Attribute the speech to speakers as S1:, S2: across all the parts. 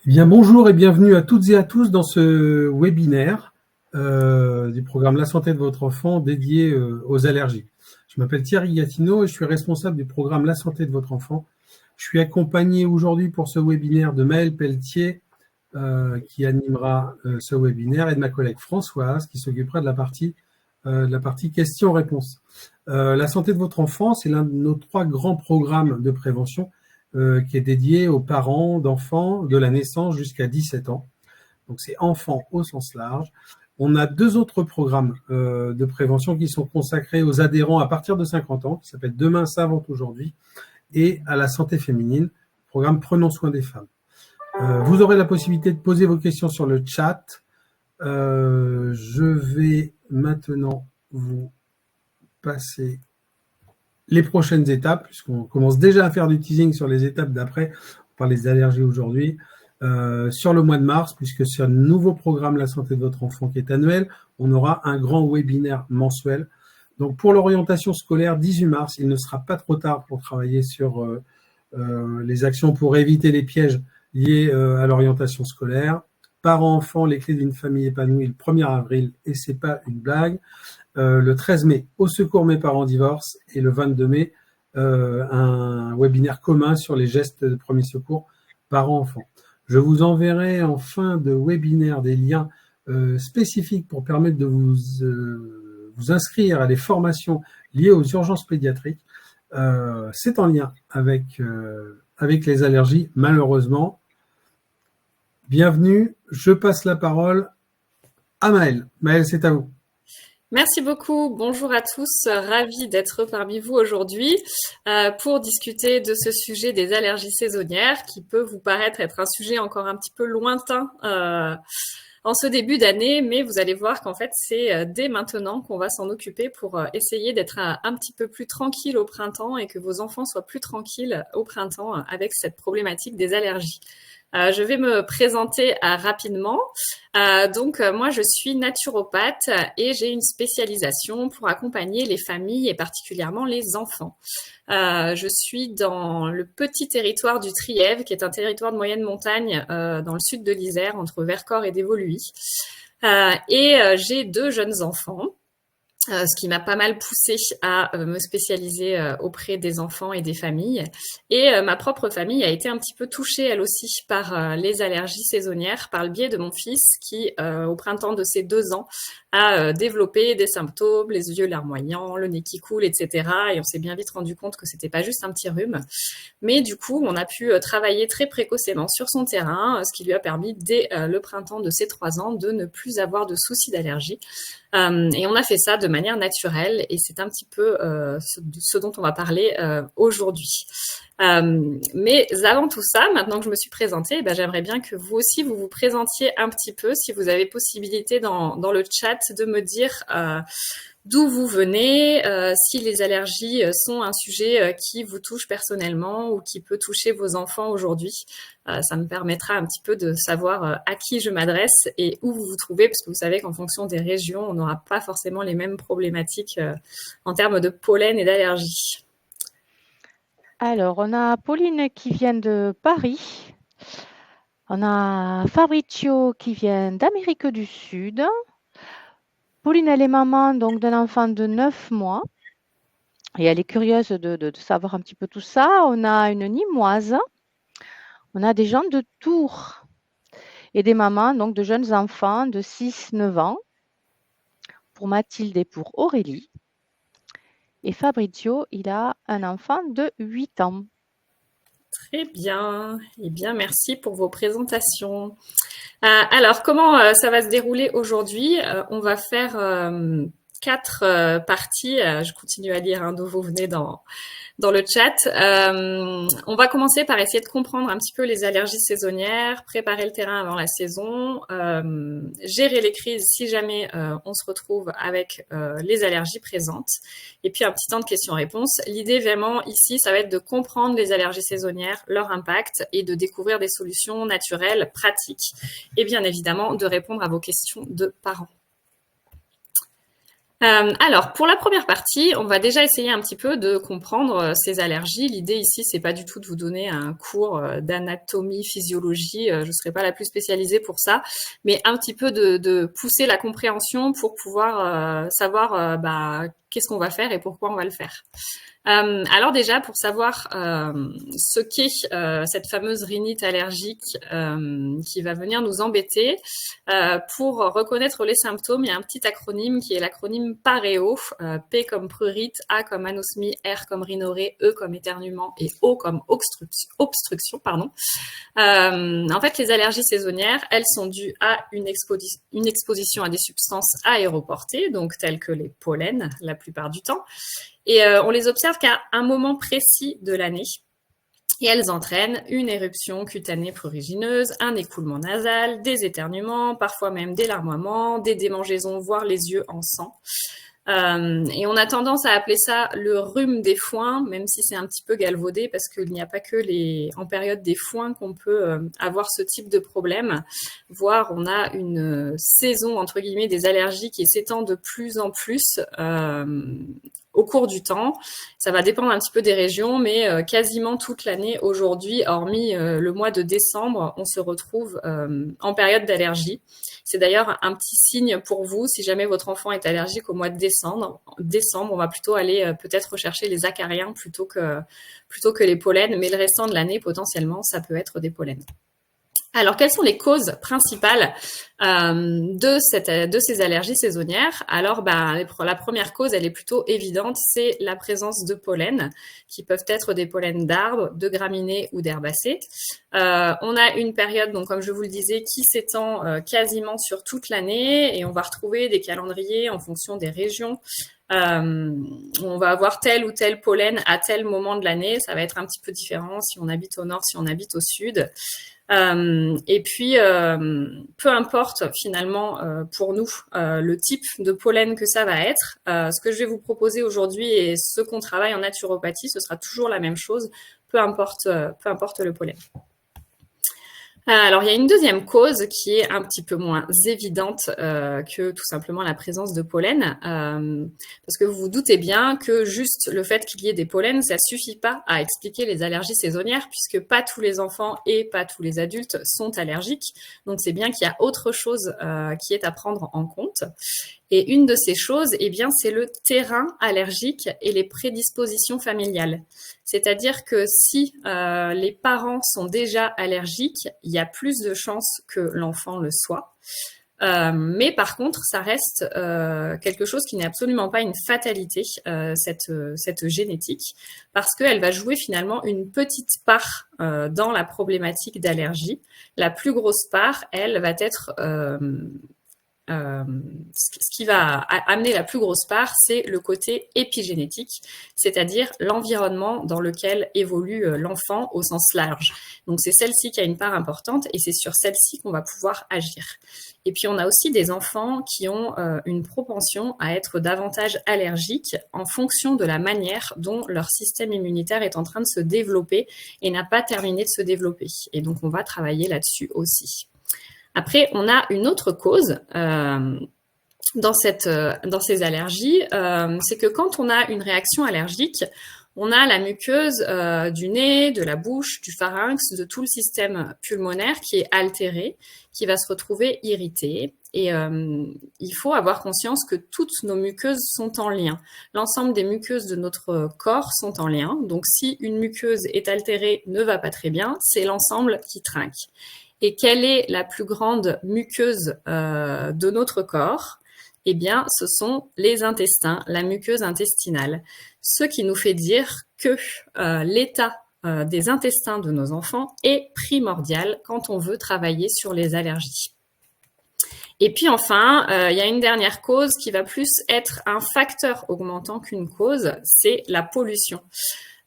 S1: Eh bien, bonjour et bienvenue à toutes et à tous dans ce webinaire du programme La santé de votre enfant dédié aux allergies. Je m'appelle Thierry Gatineau et je suis responsable du programme La santé de votre enfant. Je suis accompagné aujourd'hui pour ce webinaire de Maëlle Pelletier qui animera ce webinaire et de ma collègue Françoise qui s'occupera de la partie questions-réponses. La santé de votre enfant, c'est l'un de nos 3 grands programmes de prévention qui est dédié aux parents d'enfants de la naissance jusqu'à 17 ans. Donc, c'est enfants au sens large. On a 2 autres programmes de prévention qui sont consacrés aux adhérents à partir de 50 ans, qui s'appelle Demain s'invente aujourd'hui, et à la santé féminine, programme Prenons soin des femmes. Vous aurez la possibilité de poser vos questions sur le chat. Je vais maintenant vous passer les prochaines étapes, puisqu'on commence déjà à faire du teasing sur les étapes d'après. On parle des allergies aujourd'hui. Sur le mois de mars, puisque sur le nouveau programme La santé de votre enfant qui est annuel, on aura un grand webinaire mensuel. Donc pour l'orientation scolaire, 18 mars, il ne sera pas trop tard pour travailler sur les actions pour éviter les pièges liés à l'orientation scolaire. Parents-enfants, les clés d'une famille épanouie le 1er avril, et c'est pas une blague. Le 13 mai, Au secours mes parents divorcent, et le 22 mai, un webinaire commun sur les gestes de premier secours parents-enfants. Je vous enverrai en fin de webinaire des liens spécifiques pour permettre de vous inscrire à des formations liées aux urgences pédiatriques. C'est en lien avec les allergies, malheureusement. Bienvenue, je passe la parole à Maëlle. Maëlle, c'est à vous.
S2: Merci beaucoup. Bonjour à tous. Ravie d'être parmi vous aujourd'hui pour discuter de ce sujet des allergies saisonnières qui peut vous paraître être un sujet encore un petit peu lointain en ce début d'année, mais vous allez voir qu'en fait, c'est dès maintenant qu'on va s'en occuper pour essayer d'être un petit peu plus tranquille au printemps et que vos enfants soient plus tranquilles au printemps avec cette problématique des allergies. Je vais me présenter rapidement. Moi, je suis naturopathe et j'ai une spécialisation pour accompagner les familles et particulièrement les enfants. Je suis dans le petit territoire du Trièves, qui est un territoire de moyenne montagne dans le sud de l'Isère, entre Vercors et Dévoluy. J'ai 2 jeunes enfants. Ce qui m'a pas mal poussée à me spécialiser auprès des enfants et des familles. Et ma propre famille a été un petit peu touchée, elle aussi, par les allergies saisonnières, par le biais de mon fils qui, au printemps de ses 2 ans, a développé des symptômes, les yeux larmoyants, le nez qui coule, etc. Et on s'est bien vite rendu compte que c'était pas juste un petit rhume. Mais du coup, on a pu travailler très précocement sur son terrain, ce qui lui a permis, dès le printemps de ses 3 ans, de ne plus avoir de soucis d'allergie. Et on a fait ça de manière naturelle et c'est un petit peu ce dont on va parler aujourd'hui. Mais avant tout ça, maintenant que je me suis présentée, j'aimerais bien que vous aussi, vous vous présentiez un petit peu, si vous avez possibilité dans le chat de me dire d'où vous venez, si les allergies sont un sujet qui vous touche personnellement ou qui peut toucher vos enfants aujourd'hui. Ça me permettra un petit peu de savoir à qui je m'adresse et où vous vous trouvez, parce que vous savez qu'en fonction des régions, on n'aura pas forcément les mêmes problématiques en termes de pollen et d'allergie.
S3: Alors, on a Pauline qui vient de Paris. On a Fabrizio qui vient d'Amérique du Sud. Pauline, elle est maman donc d'un enfant de 9 mois. Et elle est curieuse de savoir un petit peu tout ça. On a une Nîmoise. On a des gens de Tours. Et des mamans, donc de jeunes enfants de 6-9 ans. Pour Mathilde et pour Aurélie. Et Fabrizio, il a un enfant de 8 ans.
S2: Très bien. Eh bien, merci pour vos présentations. Alors, comment ça va se dérouler aujourd'hui? On va faire 4 parties. Je continue à lire d'où vous venez dans le chat. On va commencer par essayer de comprendre un petit peu les allergies saisonnières, préparer le terrain avant la saison, gérer les crises si jamais on se retrouve avec les allergies présentes. Et puis un petit temps de questions-réponses. L'idée vraiment ici, ça va être de comprendre les allergies saisonnières, leur impact et de découvrir des solutions naturelles, pratiques et bien évidemment de répondre à vos questions de parents. Alors, pour la première partie, on va déjà essayer un petit peu de comprendre ces allergies. L'idée ici, c'est pas du tout de vous donner un cours d'anatomie, physiologie. Je ne serai pas la plus spécialisée pour ça, mais un petit peu de pousser la compréhension pour pouvoir savoir qu'est-ce qu'on va faire et pourquoi on va le faire. Alors déjà, pour savoir ce qu'est cette fameuse rhinite allergique qui va venir nous embêter, pour reconnaître les symptômes, il y a un petit acronyme qui est l'acronyme PAREO, P comme prurite, A comme anosmie, R comme rhinorrhée, E comme éternuement et O comme obstruction. En fait, les allergies saisonnières, elles sont dues à une exposition à des substances aéroportées, donc telles que les pollens la plupart du temps. Et on les observe qu'à un moment précis de l'année. Et elles entraînent une éruption cutanée prurigineuse, un écoulement nasal, des éternuements, parfois même des larmoiements, des démangeaisons, voire les yeux en sang. Et on a tendance à appeler ça le rhume des foins, même si c'est un petit peu galvaudé, parce qu'il n'y a pas que en période des foins qu'on peut avoir ce type de problème, voire on a une saison, entre guillemets, des allergies qui s'étend de plus en plus au cours du temps. Ça va dépendre un petit peu des régions, mais quasiment toute l'année aujourd'hui, hormis le mois de décembre, on se retrouve en période d'allergie. C'est d'ailleurs un petit signe pour vous, si jamais votre enfant est allergique au mois de décembre, on va plutôt aller peut-être rechercher les acariens plutôt que les pollens, mais le restant de l'année, potentiellement, ça peut être des pollens. Alors, quelles sont les causes principales de ces allergies saisonnières? Alors, la première cause, elle est plutôt évidente, c'est la présence de pollen, qui peuvent être des pollens d'arbres, de graminées ou d'herbacées. On a une période, donc comme je vous le disais, qui s'étend quasiment sur toute l'année, et on va retrouver des calendriers en fonction des régions. On va avoir tel ou tel pollen à tel moment de l'année. Ça va être un petit peu différent si on habite au nord, si on habite au sud. Et puis, peu importe finalement pour nous le type de pollen que ça va être, ce que je vais vous proposer aujourd'hui et ce qu'on travaille en naturopathie, ce sera toujours la même chose, peu importe le pollen. Alors, il y a une deuxième cause qui est un petit peu moins évidente que tout simplement la présence de pollen, parce que vous vous doutez bien que juste le fait qu'il y ait des pollens, ça suffit pas à expliquer les allergies saisonnières, puisque pas tous les enfants et pas tous les adultes sont allergiques. Donc, c'est bien qu'il y a autre chose qui est à prendre en compte. Et une de ces choses, eh bien, c'est le terrain allergique et les prédispositions familiales. C'est-à-dire que si les parents sont déjà allergiques, il y a plus de chances que l'enfant le soit. Mais par contre, ça reste quelque chose qui n'est absolument pas une fatalité, cette génétique, parce qu'elle va jouer finalement une petite part dans la problématique d'allergie. La plus grosse part, elle, va être... ce qui va amener la plus grosse part, c'est le côté épigénétique, c'est-à-dire l'environnement dans lequel évolue l'enfant au sens large. Donc c'est celle-ci qui a une part importante et c'est sur celle-ci qu'on va pouvoir agir. Et puis on a aussi des enfants qui ont une propension à être davantage allergiques en fonction de la manière dont leur système immunitaire est en train de se développer et n'a pas terminé de se développer. Et donc on va travailler là-dessus aussi. Après, on a une autre cause dans ces allergies, c'est que quand on a une réaction allergique, on a la muqueuse du nez, de la bouche, du pharynx, de tout le système pulmonaire qui est altéré, qui va se retrouver irrité. Et il faut avoir conscience que toutes nos muqueuses sont en lien. L'ensemble des muqueuses de notre corps sont en lien. Donc, si une muqueuse est altérée, ne va pas très bien, c'est l'ensemble qui trinque. Et quelle est la plus grande muqueuse de notre corps? Eh bien, ce sont les intestins, la muqueuse intestinale. Ce qui nous fait dire que l'état des intestins de nos enfants est primordial quand on veut travailler sur les allergies. Et puis enfin, il y a une dernière cause qui va plus être un facteur augmentant qu'une cause, c'est la pollution.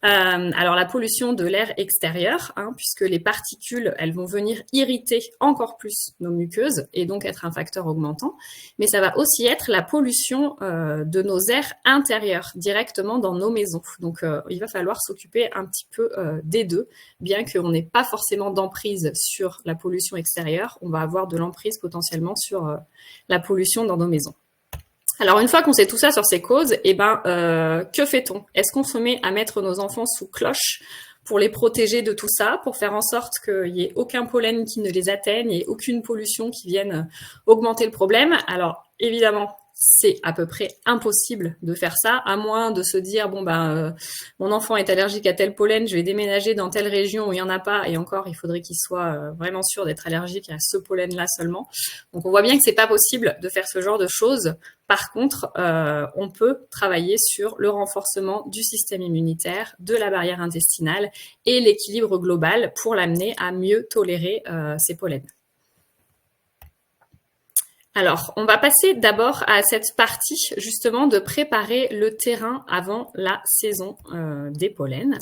S2: Alors la pollution de l'air extérieur, puisque les particules, elles vont venir irriter encore plus nos muqueuses et donc être un facteur augmentant, mais ça va aussi être la pollution de nos airs intérieurs directement dans nos maisons. Donc il va falloir s'occuper un petit peu des deux, bien qu'on n'ait pas forcément d'emprise sur la pollution extérieure, on va avoir de l'emprise potentiellement sur la pollution dans nos maisons. Alors, une fois qu'on sait tout ça sur ces causes, que fait-on? Est-ce qu'on se met à mettre nos enfants sous cloche pour les protéger de tout ça, pour faire en sorte qu'il n'y ait aucun pollen qui ne les atteigne et aucune pollution qui vienne augmenter le problème? Alors, évidemment, c'est à peu près impossible de faire ça, à moins de se dire, mon enfant est allergique à tel pollen, je vais déménager dans telle région où il n'y en a pas, et encore, il faudrait qu'il soit vraiment sûr d'être allergique à ce pollen-là seulement. Donc, on voit bien que c'est pas possible de faire ce genre de choses. Par contre, on peut travailler sur le renforcement du système immunitaire, de la barrière intestinale et l'équilibre global pour l'amener à mieux tolérer ces pollens. Alors, on va passer d'abord à cette partie justement de préparer le terrain avant la saison des pollens.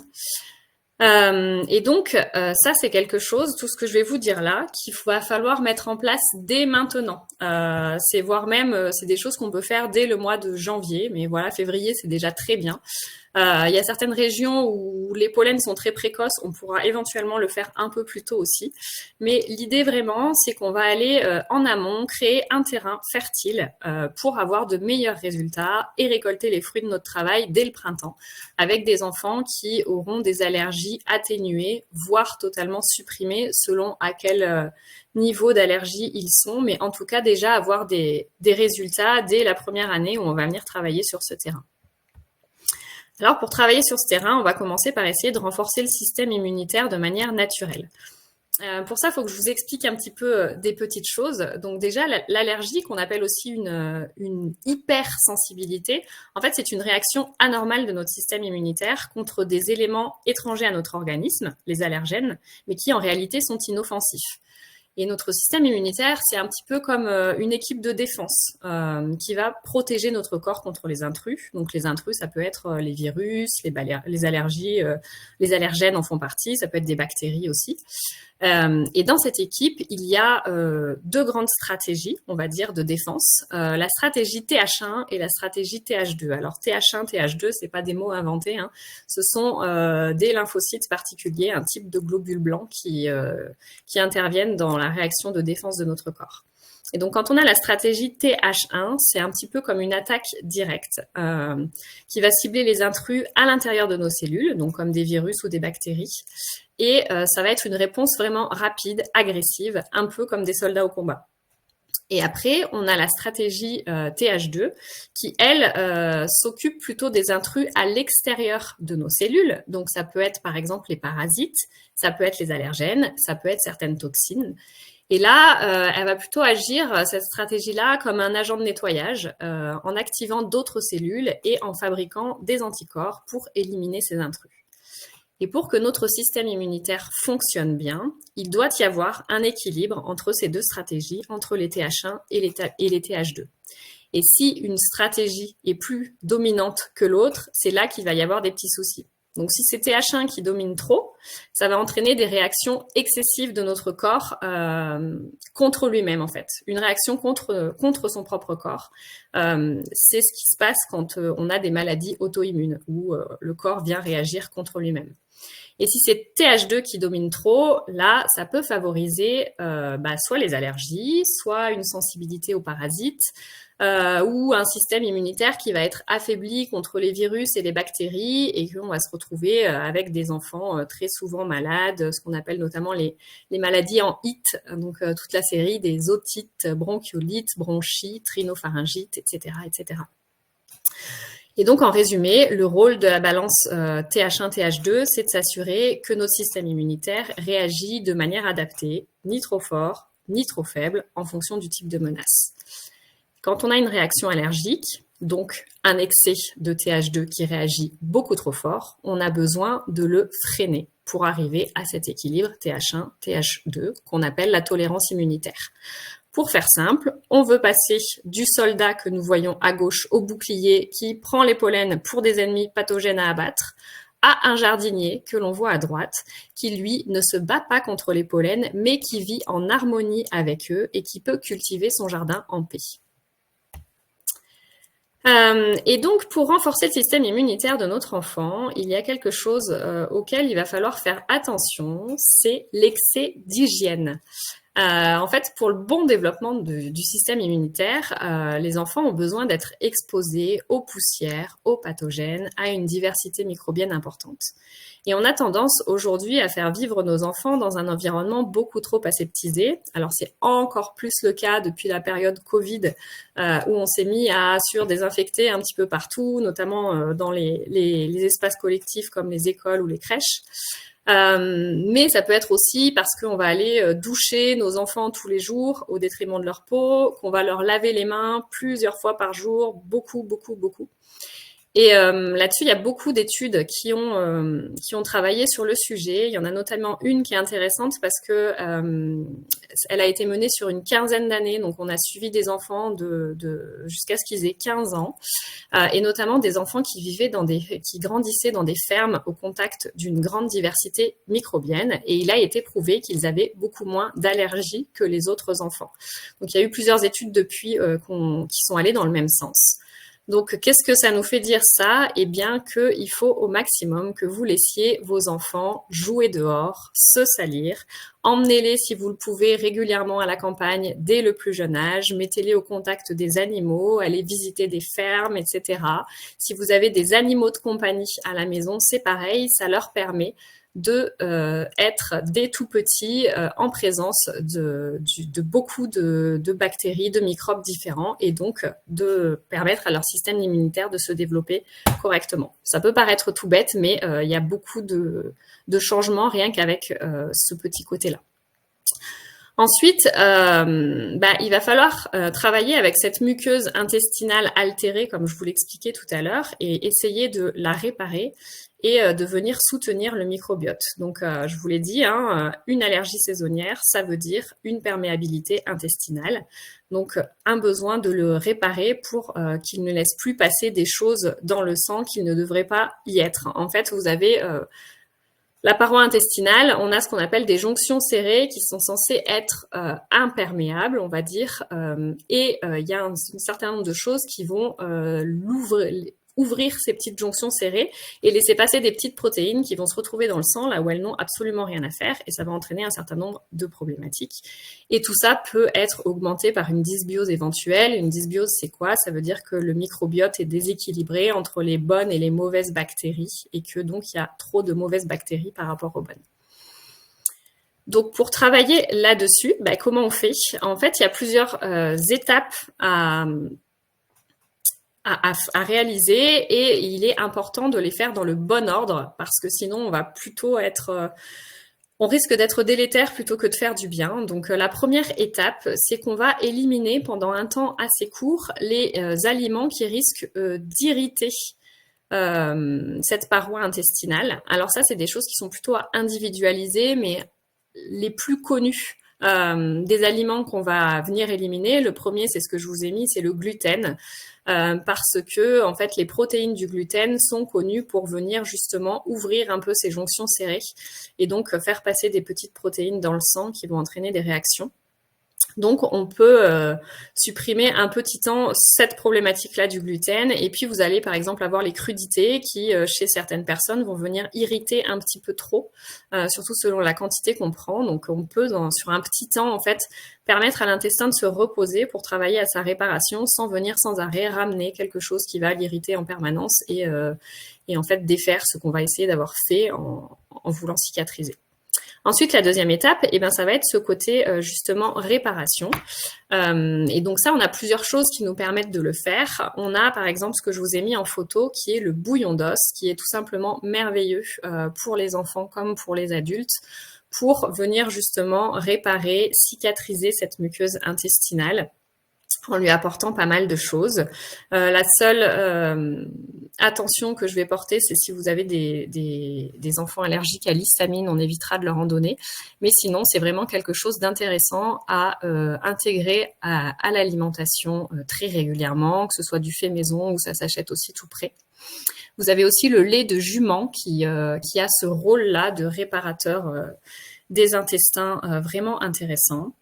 S2: Et donc, ça, c'est quelque chose, tout ce que je vais vous dire là, qu'il va falloir mettre en place dès maintenant. C'est voire même, c'est des choses qu'on peut faire dès le mois de janvier, mais voilà, février, c'est déjà très bien. Il y a certaines régions où les pollens sont très précoces, on pourra éventuellement le faire un peu plus tôt aussi. Mais l'idée vraiment, c'est qu'on va aller en amont, créer un terrain fertile pour avoir de meilleurs résultats et récolter les fruits de notre travail dès le printemps, avec des enfants qui auront des allergies atténuées, voire totalement supprimées selon à quel niveau d'allergie ils sont, mais en tout cas déjà avoir des résultats dès la première année où on va venir travailler sur ce terrain. Alors, pour travailler sur ce terrain, on va commencer par essayer de renforcer le système immunitaire de manière naturelle. Pour ça, il faut que je vous explique un petit peu des petites choses. Donc déjà, l'allergie, qu'on appelle aussi une hypersensibilité, en fait, c'est une réaction anormale de notre système immunitaire contre des éléments étrangers à notre organisme, les allergènes, mais qui en réalité sont inoffensifs. Et notre système immunitaire, c'est un petit peu comme une équipe de défense qui va protéger notre corps contre les intrus. Donc les intrus, ça peut être les virus, les allergies, les allergènes en font partie, ça peut être des bactéries aussi. Et dans cette équipe, il y a deux grandes stratégies, on va dire, de défense. La stratégie TH1 et la stratégie TH2. Alors TH1, TH2, c'est pas des mots inventés, hein. Ce sont des lymphocytes particuliers, un type de globules blancs qui interviennent dans la réaction de défense de notre corps. Et donc, quand on a la stratégie TH1, c'est un petit peu comme une attaque directe qui va cibler les intrus à l'intérieur de nos cellules, donc comme des virus ou des bactéries. Et ça va être une réponse vraiment rapide, agressive, un peu comme des soldats au combat. Et après, on a la stratégie TH2 qui, elle, s'occupe plutôt des intrus à l'extérieur de nos cellules. Donc, ça peut être, par exemple, les parasites, ça peut être les allergènes, ça peut être certaines toxines. Et là, elle va plutôt agir, cette stratégie-là, comme un agent de nettoyage, en activant d'autres cellules et en fabriquant des anticorps pour éliminer ces intrus. Et pour que notre système immunitaire fonctionne bien, il doit y avoir un équilibre entre ces deux stratégies, entre les TH1 et les TH2. Et si une stratégie est plus dominante que l'autre, c'est là qu'il va y avoir des petits soucis. Donc, si c'est TH1 qui domine trop, ça va entraîner des réactions excessives de notre corps contre lui-même, en fait. Une réaction contre son propre corps. C'est ce qui se passe quand on a des maladies auto-immunes, où le corps vient réagir contre lui-même. Et si c'est TH2 qui domine trop, là, ça peut favoriser soit les allergies, soit une sensibilité aux parasites, ou un système immunitaire qui va être affaibli contre les virus et les bactéries et qu'on va se retrouver avec des enfants très souvent malades, ce qu'on appelle notamment les maladies en IT, donc toute la série des otites, bronchiolites, bronchites, rhinopharyngites, etc., etc. Et donc, en résumé, le rôle de la balance TH1, TH2, c'est de s'assurer que notre système immunitaire réagit de manière adaptée, ni trop fort, ni trop faible, en fonction du type de menace. Quand on a une réaction allergique, donc un excès de TH2 qui réagit beaucoup trop fort, on a besoin de le freiner pour arriver à cet équilibre TH1, TH2 qu'on appelle la tolérance immunitaire. Pour faire simple, on veut passer du soldat que nous voyons à gauche au bouclier qui prend les pollens pour des ennemis pathogènes à abattre, à un jardinier que l'on voit à droite, qui lui ne se bat pas contre les pollens, mais qui vit en harmonie avec eux et qui peut cultiver son jardin en paix. Et donc, pour renforcer le système immunitaire de notre enfant, il y a quelque chose auquel il va falloir faire attention, c'est l'excès d'hygiène. En fait, pour le bon développement du système immunitaire, les enfants ont besoin d'être exposés aux poussières, aux pathogènes, à une diversité microbienne importante. Et on a tendance aujourd'hui à faire vivre nos enfants dans un environnement beaucoup trop aseptisé. Alors c'est encore plus le cas depuis la période Covid, où on s'est mis à désinfecter un petit peu partout, notamment dans les espaces collectifs comme les écoles ou les crèches. Mais ça peut être aussi parce qu'on va aller doucher nos enfants tous les jours au détriment de leur peau, qu'on va leur laver les mains plusieurs fois par jour, beaucoup, beaucoup, beaucoup. Et là-dessus, il y a beaucoup d'études qui ont travaillé sur le sujet. Il y en a notamment une qui est intéressante parce que elle a été menée sur une quinzaine d'années. Donc, on a suivi des enfants jusqu'à ce qu'ils aient 15 ans, et notamment des enfants qui grandissaient dans des fermes au contact d'une grande diversité microbienne. Et il a été prouvé qu'ils avaient beaucoup moins d'allergies que les autres enfants. Donc, il y a eu plusieurs études depuis qui sont allées dans le même sens. Donc, qu'est-ce que ça nous fait dire ça? Eh bien, qu'il faut au maximum que vous laissiez vos enfants jouer dehors, se salir. Emmenez-les, si vous le pouvez, régulièrement à la campagne dès le plus jeune âge. Mettez-les au contact des animaux, allez visiter des fermes, etc. Si vous avez des animaux de compagnie à la maison, c'est pareil, ça leur permet de être dès tout petits en présence de beaucoup de bactéries, de microbes différents, et donc de permettre à leur système immunitaire de se développer correctement. Ça peut paraître tout bête, mais il y a beaucoup de changements rien qu'avec ce petit côté-là. Ensuite, il va falloir travailler avec cette muqueuse intestinale altérée, comme je vous l'expliquais tout à l'heure, et essayer de la réparer et de venir soutenir le microbiote. Donc, je vous l'ai dit, une allergie saisonnière, ça veut dire une perméabilité intestinale. Donc, un besoin de le réparer pour qu'il ne laisse plus passer des choses dans le sang qui ne devraient pas y être. En fait, vous avez la paroi intestinale, on a ce qu'on appelle des jonctions serrées qui sont censées être imperméables, on va dire, et il y a un certain nombre de choses qui vont ouvrir ces petites jonctions serrées et laisser passer des petites protéines qui vont se retrouver dans le sang là où elles n'ont absolument rien à faire, et ça va entraîner un certain nombre de problématiques. Et tout ça peut être augmenté par une dysbiose éventuelle. Une dysbiose, c'est quoi? Ça veut dire que le microbiote est déséquilibré entre les bonnes et les mauvaises bactéries, et que donc il y a trop de mauvaises bactéries par rapport aux bonnes. Donc, pour travailler là-dessus, comment on fait? En fait, il y a plusieurs étapes à réaliser, et il est important de les faire dans le bon ordre, parce que sinon on va plutôt on risque d'être délétère plutôt que de faire du bien. Donc la première étape, c'est qu'on va éliminer pendant un temps assez court les aliments qui risquent d'irriter cette paroi intestinale. Alors ça, c'est des choses qui sont plutôt à individualiser, mais les plus connus des aliments qu'on va venir éliminer, le premier, c'est ce que je vous ai mis, c'est le gluten. Parce que en fait les protéines du gluten sont connues pour venir justement ouvrir un peu ces jonctions serrées et donc faire passer des petites protéines dans le sang qui vont entraîner des réactions. Donc, on peut supprimer un petit temps cette problématique-là du gluten. Et puis, vous allez, par exemple, avoir les crudités qui, chez certaines personnes, vont venir irriter un petit peu trop, surtout selon la quantité qu'on prend. Donc, on peut, sur un petit temps, en fait, permettre à l'intestin de se reposer pour travailler à sa réparation sans venir sans arrêt ramener quelque chose qui va l'irriter en permanence et en fait, défaire ce qu'on va essayer d'avoir fait en voulant cicatriser. Ensuite, la deuxième étape, ça va être ce côté justement réparation. Et donc ça, on a plusieurs choses qui nous permettent de le faire. On a par exemple ce que je vous ai mis en photo, qui est le bouillon d'os, qui est tout simplement merveilleux pour les enfants comme pour les adultes, pour venir justement réparer, cicatriser cette muqueuse intestinale, en lui apportant pas mal de choses. La seule attention que je vais porter, c'est si vous avez des enfants allergiques à l'histamine, on évitera de leur en donner. Mais sinon, c'est vraiment quelque chose d'intéressant à intégrer à l'alimentation très régulièrement, que ce soit du fait maison ou ça s'achète aussi tout prêt. Vous avez aussi le lait de jument qui a ce rôle-là de réparateur des intestins vraiment intéressant.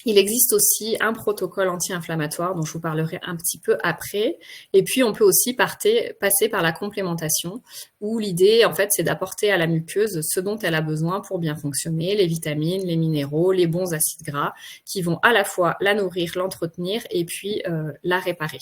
S2: Il existe aussi un protocole anti-inflammatoire dont je vous parlerai un petit peu après. Et puis, on peut aussi passer par la complémentation, où l'idée, en fait, c'est d'apporter à la muqueuse ce dont elle a besoin pour bien fonctionner, les vitamines, les minéraux, les bons acides gras, qui vont à la fois la nourrir, l'entretenir et puis la réparer.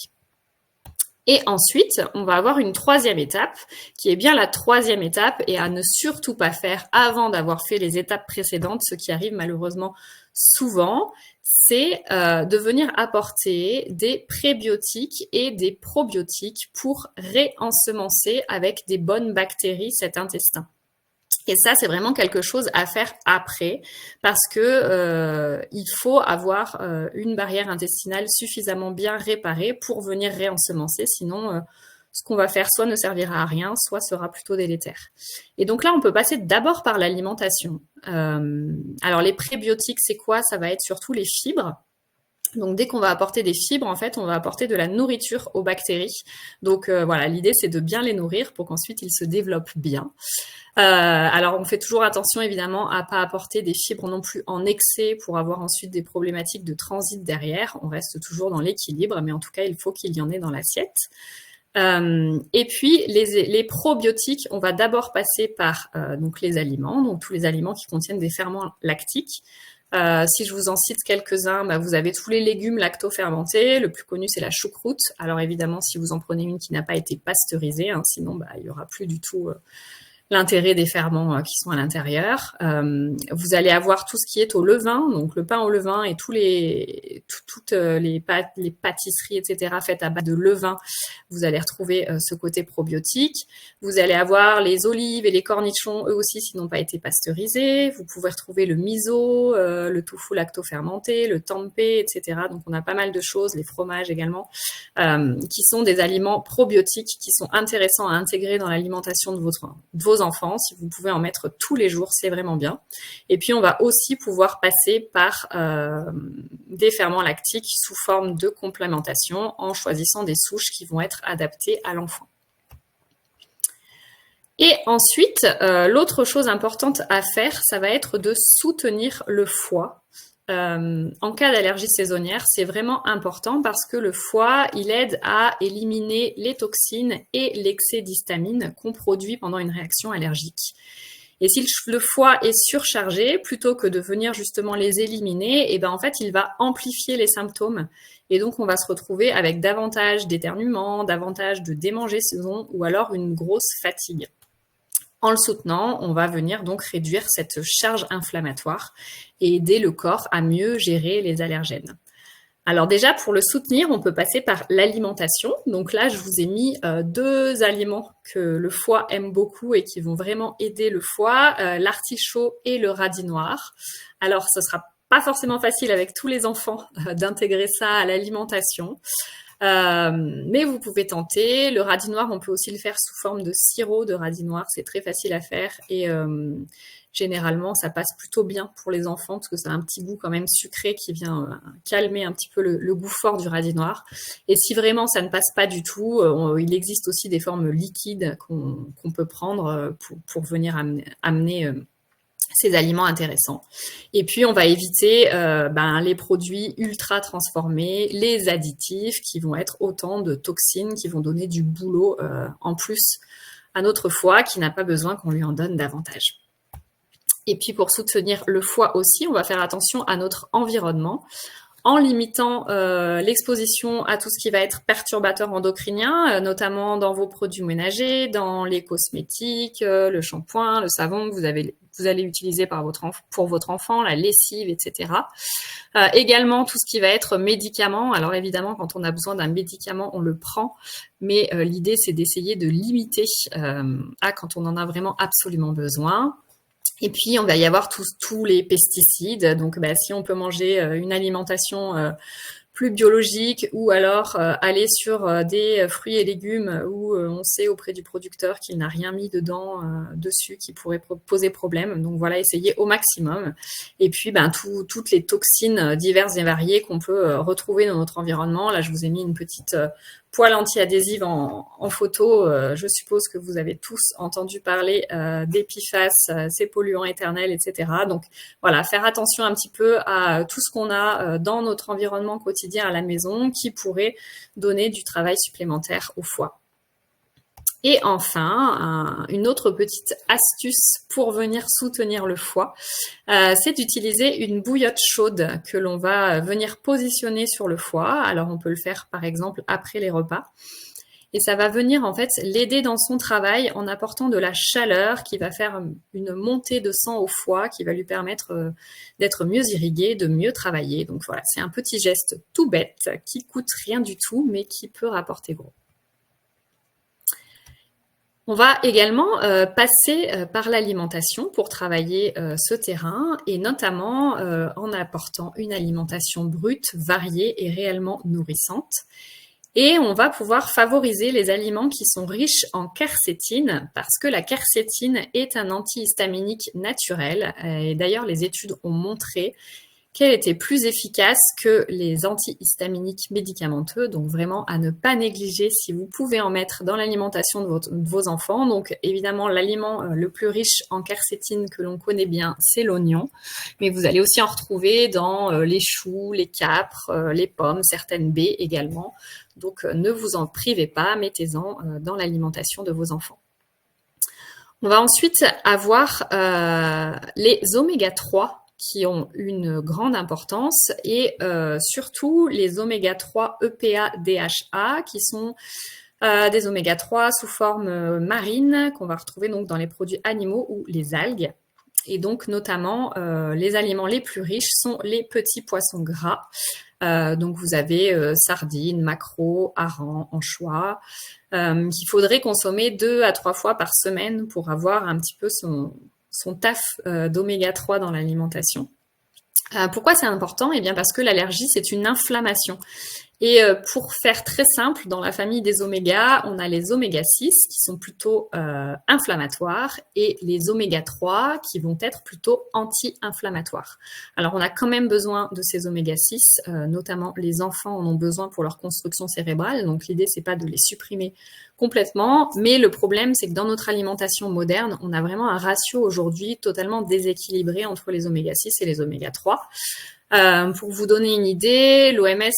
S2: Et ensuite, on va avoir une troisième étape, qui est bien la troisième étape, et à ne surtout pas faire avant d'avoir fait les étapes précédentes, ce qui arrive malheureusement souvent, c'est de venir apporter des prébiotiques et des probiotiques pour réensemencer avec des bonnes bactéries cet intestin. Et ça, c'est vraiment quelque chose à faire après, parce que il faut avoir une barrière intestinale suffisamment bien réparée pour venir réensemencer. Sinon, ce qu'on va faire soit ne servira à rien, soit sera plutôt délétère. Et donc là, on peut passer d'abord par l'alimentation. Alors les prébiotiques, c'est quoi? Ça va être surtout les fibres. Donc, dès qu'on va apporter des fibres, en fait, on va apporter de la nourriture aux bactéries. Donc, voilà, l'idée, c'est de bien les nourrir pour qu'ensuite, ils se développent bien. Alors, on fait toujours attention, évidemment, à pas apporter des fibres non plus en excès pour avoir ensuite des problématiques de transit derrière. On reste toujours dans l'équilibre, mais en tout cas, il faut qu'il y en ait dans l'assiette. Et puis, les probiotiques, on va d'abord passer par donc les aliments, donc tous les aliments qui contiennent des ferments lactiques. Si je vous en cite quelques-uns, vous avez tous les légumes lacto-fermentés. Le plus connu, c'est la choucroute. Alors évidemment, si vous en prenez une qui n'a pas été pasteurisée, sinon il n'y aura plus du tout l'intérêt des ferments qui sont à l'intérieur. Vous allez avoir tout ce qui est au levain, donc le pain au levain et toutes les pâtisseries, etc., faites à base de levain. Vous allez retrouver ce côté probiotique. Vous allez avoir les olives et les cornichons, eux aussi, s'ils n'ont pas été pasteurisés. Vous pouvez retrouver le miso, le tofu lacto-fermenté, le tempeh, etc. Donc, on a pas mal de choses, les fromages également, qui sont des aliments probiotiques qui sont intéressants à intégrer dans l'alimentation de vos enfants. Si vous pouvez en mettre tous les jours, c'est vraiment bien. Et puis, on va aussi pouvoir passer par des ferments lactiques sous forme de complémentation en choisissant des souches qui vont être adaptées à l'enfant. Et ensuite, l'autre chose importante à faire, ça va être de soutenir le foie. En cas d'allergie saisonnière, c'est vraiment important parce que le foie, il aide à éliminer les toxines et l'excès d'histamine qu'on produit pendant une réaction allergique. Et si le foie est surchargé, plutôt que de venir justement les éliminer, en fait, il va amplifier les symptômes. Et donc, on va se retrouver avec davantage d'éternuements, davantage de démangeaisons ou alors une grosse fatigue. En le soutenant, on va venir donc réduire cette charge inflammatoire et aider le corps à mieux gérer les allergènes. Alors déjà, pour le soutenir, on peut passer par l'alimentation. Donc là, je vous ai mis 2 aliments que le foie aime beaucoup et qui vont vraiment aider le foie, l'artichaut et le radis noir. Alors, ce sera pas forcément facile avec tous les enfants d'intégrer ça à l'alimentation. Mais vous pouvez tenter. Le radis noir, on peut aussi le faire sous forme de sirop de radis noir. C'est très facile à faire et généralement, ça passe plutôt bien pour les enfants parce que ça a un petit goût quand même sucré qui vient calmer un petit peu le goût fort du radis noir. Et si vraiment ça ne passe pas du tout, il existe aussi des formes liquides qu'on peut prendre pour venir amener ces aliments intéressants. Et puis, on va éviter les produits ultra transformés, les additifs qui vont être autant de toxines qui vont donner du boulot en plus à notre foie qui n'a pas besoin qu'on lui en donne davantage. Et puis, pour soutenir le foie aussi, on va faire attention à notre environnement en limitant l'exposition à tout ce qui va être perturbateur endocrinien, notamment dans vos produits ménagers, dans les cosmétiques, le shampoing, le savon que vous allez utiliser pour votre enfant, la lessive, etc. Également, tout ce qui va être médicaments. Alors évidemment, quand on a besoin d'un médicament, on le prend, mais l'idée, c'est d'essayer de limiter à quand on en a vraiment absolument besoin. Et puis, on va y avoir tous les pesticides. Donc, si on peut manger une alimentation plus biologique ou alors aller sur des fruits et légumes où on sait auprès du producteur qu'il n'a rien mis dessus qui pourrait poser problème. Donc, voilà, essayer au maximum. Et puis, toutes les toxines diverses et variées qu'on peut retrouver dans notre environnement. Là, je vous ai mis une petite poils anti-adhésives en photo. Je suppose que vous avez tous entendu parler des PFAS, ces polluants éternels, etc. Donc voilà, faire attention un petit peu à tout ce qu'on a dans notre environnement quotidien à la maison qui pourrait donner du travail supplémentaire au foie. Et enfin, une autre petite astuce pour venir soutenir le foie, c'est d'utiliser une bouillotte chaude que l'on va venir positionner sur le foie. Alors on peut le faire par exemple après les repas. Et ça va venir en fait l'aider dans son travail en apportant de la chaleur qui va faire une montée de sang au foie qui va lui permettre d'être mieux irrigué, de mieux travailler. Donc voilà, c'est un petit geste tout bête qui coûte rien du tout mais qui peut rapporter gros. On va également passer par l'alimentation pour travailler ce terrain et notamment en apportant une alimentation brute, variée et réellement nourrissante. Et on va pouvoir favoriser les aliments qui sont riches en quercétine parce que la quercétine est un antihistaminique naturel. Et d'ailleurs, les études ont montré qu'elle était plus efficace que les antihistaminiques médicamenteux, donc vraiment à ne pas négliger si vous pouvez en mettre dans l'alimentation de vos enfants. Donc évidemment, l'aliment le plus riche en quercétine que l'on connaît bien, c'est l'oignon, mais vous allez aussi en retrouver dans les choux, les capres, les pommes, certaines baies également. Donc ne vous en privez pas, mettez-en dans l'alimentation de vos enfants. On va ensuite avoir les oméga 3 qui ont une grande importance et surtout les oméga 3 EPA DHA qui sont des oméga 3 sous forme marine qu'on va retrouver donc dans les produits animaux ou les algues. Et donc notamment les aliments les plus riches sont les petits poissons gras. Donc vous avez sardines, maquereaux, harengs, anchois qu'il faudrait consommer 2 à 3 fois par semaine pour avoir un petit peu son taf d'oméga 3 dans l'alimentation. Pourquoi c'est important? Eh bien parce que l'allergie, c'est une inflammation. Et pour faire très simple, dans la famille des oméga, on a les oméga 6 qui sont plutôt inflammatoires et les oméga 3 qui vont être plutôt anti-inflammatoires. Alors on a quand même besoin de ces oméga 6, notamment les enfants en ont besoin pour leur construction cérébrale, donc l'idée c'est pas de les supprimer complètement, mais le problème c'est que dans notre alimentation moderne, on a vraiment un ratio aujourd'hui totalement déséquilibré entre les oméga 6 et les oméga 3. Pour vous donner une idée, l'OMS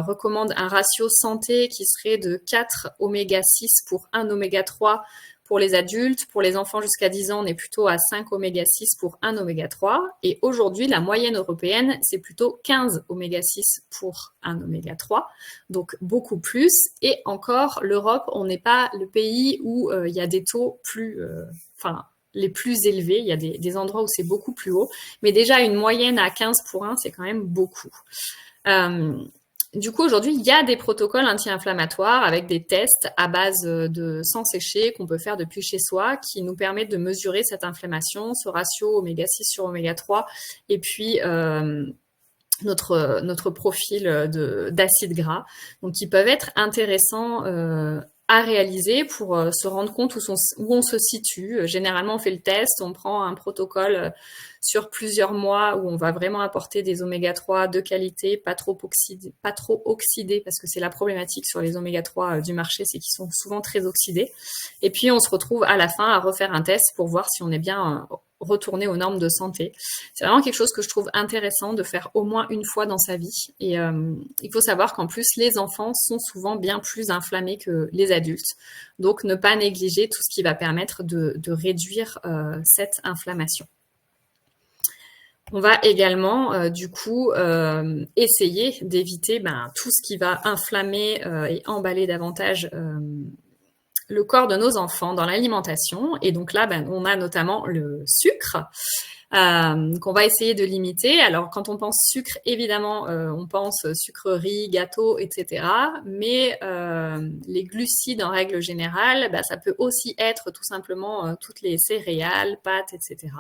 S2: recommande un ratio santé qui serait de 4 oméga 6 pour 1 oméga 3 pour les adultes. Pour les enfants jusqu'à 10 ans, on est plutôt à 5 oméga 6 pour 1 oméga 3. Et aujourd'hui, la moyenne européenne, c'est plutôt 15 oméga 6 pour 1 oméga 3. Donc beaucoup plus. Et encore, l'Europe, on n'est pas le pays où il y a des taux les plus élevés. Il y a des endroits où c'est beaucoup plus haut. Mais déjà, une moyenne à 15 pour 1, c'est quand même beaucoup. Du coup, aujourd'hui, il y a des protocoles anti-inflammatoires avec des tests à base de sang séché qu'on peut faire depuis chez soi qui nous permettent de mesurer cette inflammation, ce ratio oméga 6 sur oméga 3 et puis notre profil d'acide gras. Donc, qui peuvent être intéressants à réaliser pour se rendre compte où on se situe. Généralement, on fait le test, on prend un protocole sur plusieurs mois où on va vraiment apporter des oméga 3 de qualité, pas trop oxydés, parce que c'est la problématique sur les oméga 3 du marché, c'est qu'ils sont souvent très oxydés. Et puis, on se retrouve à la fin à refaire un test pour voir si on est bien retourner aux normes de santé. C'est vraiment quelque chose que je trouve intéressant de faire au moins une fois dans sa vie. Et il faut savoir qu'en plus, les enfants sont souvent bien plus inflammés que les adultes. Donc, ne pas négliger tout ce qui va permettre de réduire cette inflammation. On va également, essayer d'éviter tout ce qui va inflammer et emballer davantage le corps de nos enfants dans l'alimentation. Et donc là, on a notamment le sucre qu'on va essayer de limiter. Alors, quand on pense sucre, évidemment, on pense sucreries, gâteaux, etc. Mais les glucides, en règle générale, ça peut aussi être tout simplement toutes les céréales, pâtes, etc.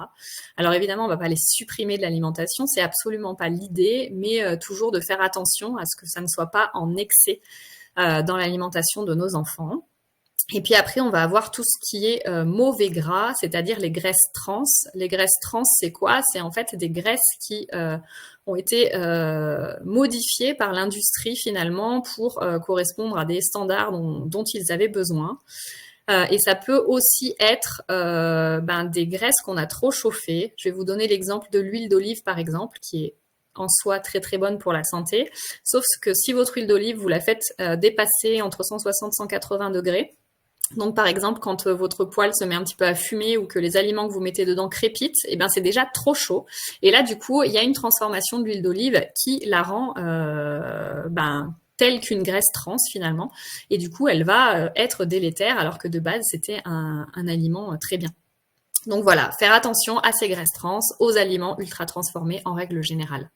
S2: Alors, évidemment, on ne va pas les supprimer de l'alimentation. C'est absolument pas l'idée, mais toujours de faire attention à ce que ça ne soit pas en excès dans l'alimentation de nos enfants. Et puis après, on va avoir tout ce qui est mauvais gras, c'est-à-dire les graisses trans. Les graisses trans, c'est quoi? C'est en fait des graisses qui ont été modifiées par l'industrie finalement pour correspondre à des standards dont ils avaient besoin. Et ça peut aussi être des graisses qu'on a trop chauffées. Je vais vous donner l'exemple de l'huile d'olive, par exemple, qui est en soi très très bonne pour la santé. Sauf que si votre huile d'olive, vous la faites dépasser entre 160 et 180 degrés, donc, par exemple, quand votre poêle se met un petit peu à fumer ou que les aliments que vous mettez dedans crépitent, eh bien, c'est déjà trop chaud. Et là, du coup, il y a une transformation de l'huile d'olive qui la rend telle qu'une graisse trans, finalement. Et du coup, elle va être délétère, alors que de base, c'était un aliment très bien. Donc voilà, faire attention à ces graisses trans, aux aliments ultra transformés en règle générale.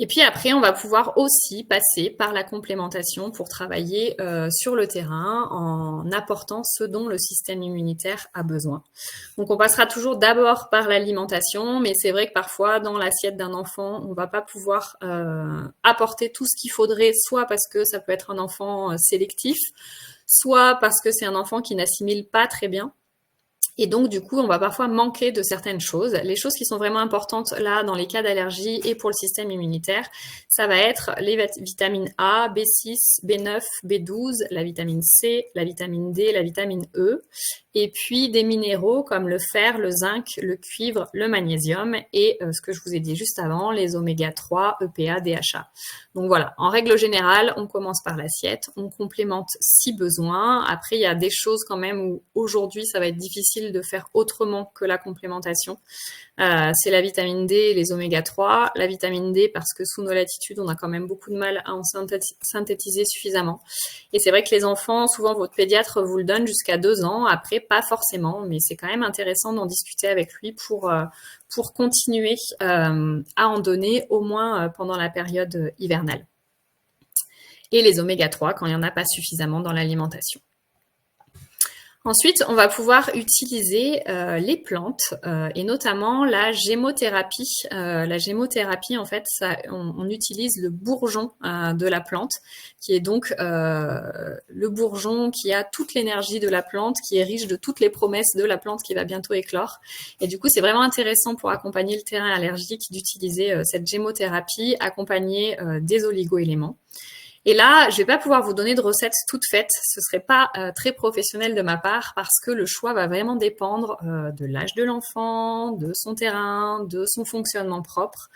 S2: Et puis après, on va pouvoir aussi passer par la complémentation pour travailler sur le terrain en apportant ce dont le système immunitaire a besoin. Donc on passera toujours d'abord par l'alimentation, mais c'est vrai que parfois dans l'assiette d'un enfant, on ne va pas pouvoir apporter tout ce qu'il faudrait, soit parce que ça peut être un enfant sélectif, soit parce que c'est un enfant qui n'assimile pas très bien. Et donc, du coup, on va parfois manquer de certaines choses. Les choses qui sont vraiment importantes là, dans les cas d'allergie et pour le système immunitaire, ça va être les vitamines A, B6, B9, B12, la vitamine C, la vitamine D, la vitamine E, et puis des minéraux comme le fer, le zinc, le cuivre, le magnésium et ce que je vous ai dit juste avant, les oméga 3, EPA, DHA. Donc voilà, en règle générale, on commence par l'assiette, on complémente si besoin. Après, il y a des choses quand même où aujourd'hui, ça va être difficile de faire autrement que la complémentation. C'est la vitamine D et les oméga 3. La vitamine D parce que sous nos latitudes, on a quand même beaucoup de mal à en synthétiser suffisamment. Et c'est vrai que les enfants, souvent votre pédiatre vous le donne jusqu'à 2 ans. Après, pas forcément, mais c'est quand même intéressant d'en discuter avec lui pour continuer à en donner au moins pendant la période hivernale. Et les oméga 3 quand il n'y en a pas suffisamment dans l'alimentation. Ensuite, on va pouvoir utiliser les plantes et notamment la gémothérapie. La gémothérapie, en fait, on utilise le bourgeon de la plante, qui est donc le bourgeon qui a toute l'énergie de la plante, qui est riche de toutes les promesses de la plante qui va bientôt éclore. Et du coup, c'est vraiment intéressant pour accompagner le terrain allergique d'utiliser cette gémothérapie accompagnée des oligo-éléments. Et là, je vais pas pouvoir vous donner de recettes toutes faites. Ce serait pas très professionnel de ma part parce que le choix va vraiment dépendre de l'âge de l'enfant, de son terrain, de son fonctionnement propre.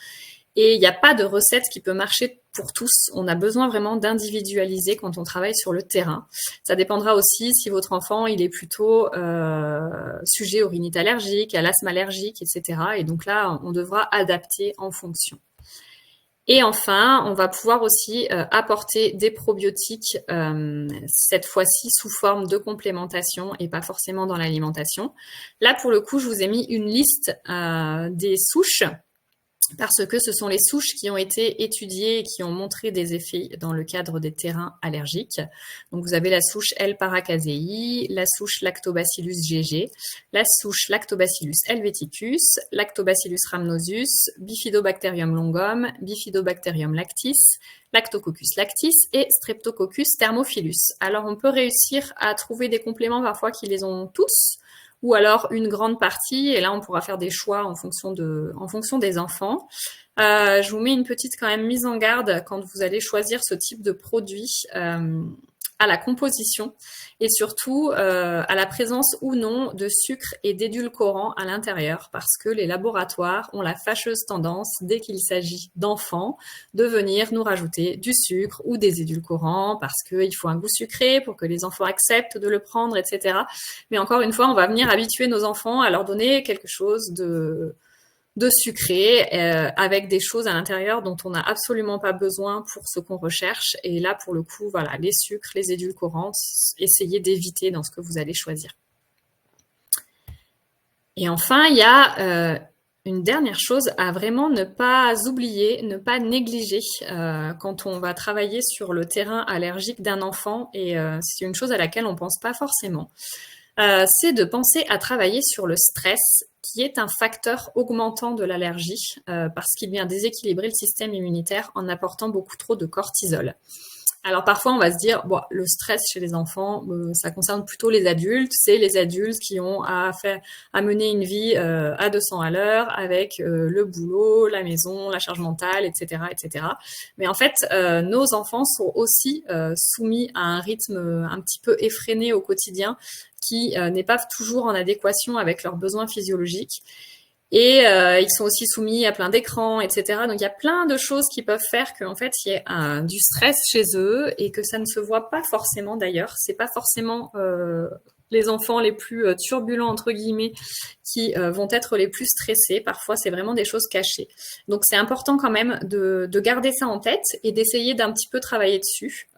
S2: Et il n'y a pas de recette qui peut marcher pour tous. On a besoin vraiment d'individualiser quand on travaille sur le terrain. Ça dépendra aussi si votre enfant il est plutôt sujet aux rhinites allergiques, à l'asthme allergique, etc. Et donc là, on devra adapter en fonction. Et enfin, on va pouvoir aussi apporter des probiotiques, cette fois-ci sous forme de complémentation et pas forcément dans l'alimentation. Là, pour le coup, je vous ai mis une liste des souches parce que ce sont les souches qui ont été étudiées et qui ont montré des effets dans le cadre des terrains allergiques. Donc, vous avez la souche L. paracasei, la souche Lactobacillus GG, la souche Lactobacillus helveticus, Lactobacillus rhamnosus, Bifidobacterium longum, Bifidobacterium lactis, Lactococcus lactis et Streptococcus thermophilus. Alors, on peut réussir à trouver des compléments parfois qui les ont tous, ou alors une grande partie, et là on pourra faire des choix en fonction des enfants. Je vous mets une petite quand même mise en garde quand vous allez choisir ce type de produit à la composition et surtout à la présence ou non de sucre et d'édulcorants à l'intérieur parce que les laboratoires ont la fâcheuse tendance, dès qu'il s'agit d'enfants, de venir nous rajouter du sucre ou des édulcorants parce qu'il faut un goût sucré pour que les enfants acceptent de le prendre, etc. Mais encore une fois, on va venir habituer nos enfants à leur donner quelque chose de sucré avec des choses à l'intérieur dont on n'a absolument pas besoin pour ce qu'on recherche. Et là, pour le coup, voilà, les sucres, les édulcorants, essayez d'éviter dans ce que vous allez choisir. Et enfin, il y a une dernière chose à vraiment ne pas oublier, ne pas négliger quand on va travailler sur le terrain allergique d'un enfant. Et c'est une chose à laquelle on ne pense pas forcément. C'est de penser à travailler sur le stress, qui est un facteur augmentant de l'allergie parce qu'il vient déséquilibrer le système immunitaire en apportant beaucoup trop de cortisol. Alors parfois on va se dire bon, le stress chez les enfants, ça concerne plutôt les adultes. C'est les adultes qui ont à mener une vie à 200 à l'heure avec le boulot, la maison, la charge mentale, etc., etc. Mais en fait, nos enfants sont aussi soumis à un rythme un petit peu effréné au quotidien qui n'est pas toujours en adéquation avec leurs besoins physiologiques. Et ils sont aussi soumis à plein d'écrans, etc. Donc il y a plein de choses qui peuvent faire qu'en fait il y ait du stress chez eux et que ça ne se voit pas forcément d'ailleurs. C'est pas forcément les enfants les plus turbulents entre guillemets qui vont être les plus stressés. Parfois c'est vraiment des choses cachées. Donc c'est important quand même de garder ça en tête et d'essayer d'un petit peu travailler dessus.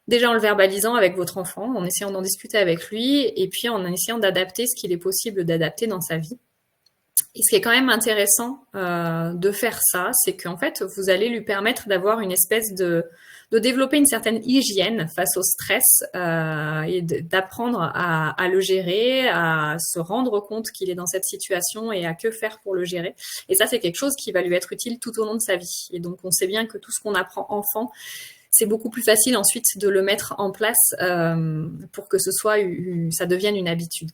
S2: Déjà en le verbalisant avec votre enfant, en essayant d'en discuter avec lui et puis en essayant d'adapter ce qu'il est possible d'adapter dans sa vie. Et ce qui est quand même intéressant de faire ça, c'est qu'en fait, vous allez lui permettre d'avoir une espèce de développer une certaine hygiène face au stress et d'apprendre à le gérer, à se rendre compte qu'il est dans cette situation et à que faire pour le gérer. Et ça, c'est quelque chose qui va lui être utile tout au long de sa vie. Et donc, on sait bien que tout ce qu'on apprend enfant, c'est beaucoup plus facile ensuite de le mettre en place pour que ça devienne une habitude.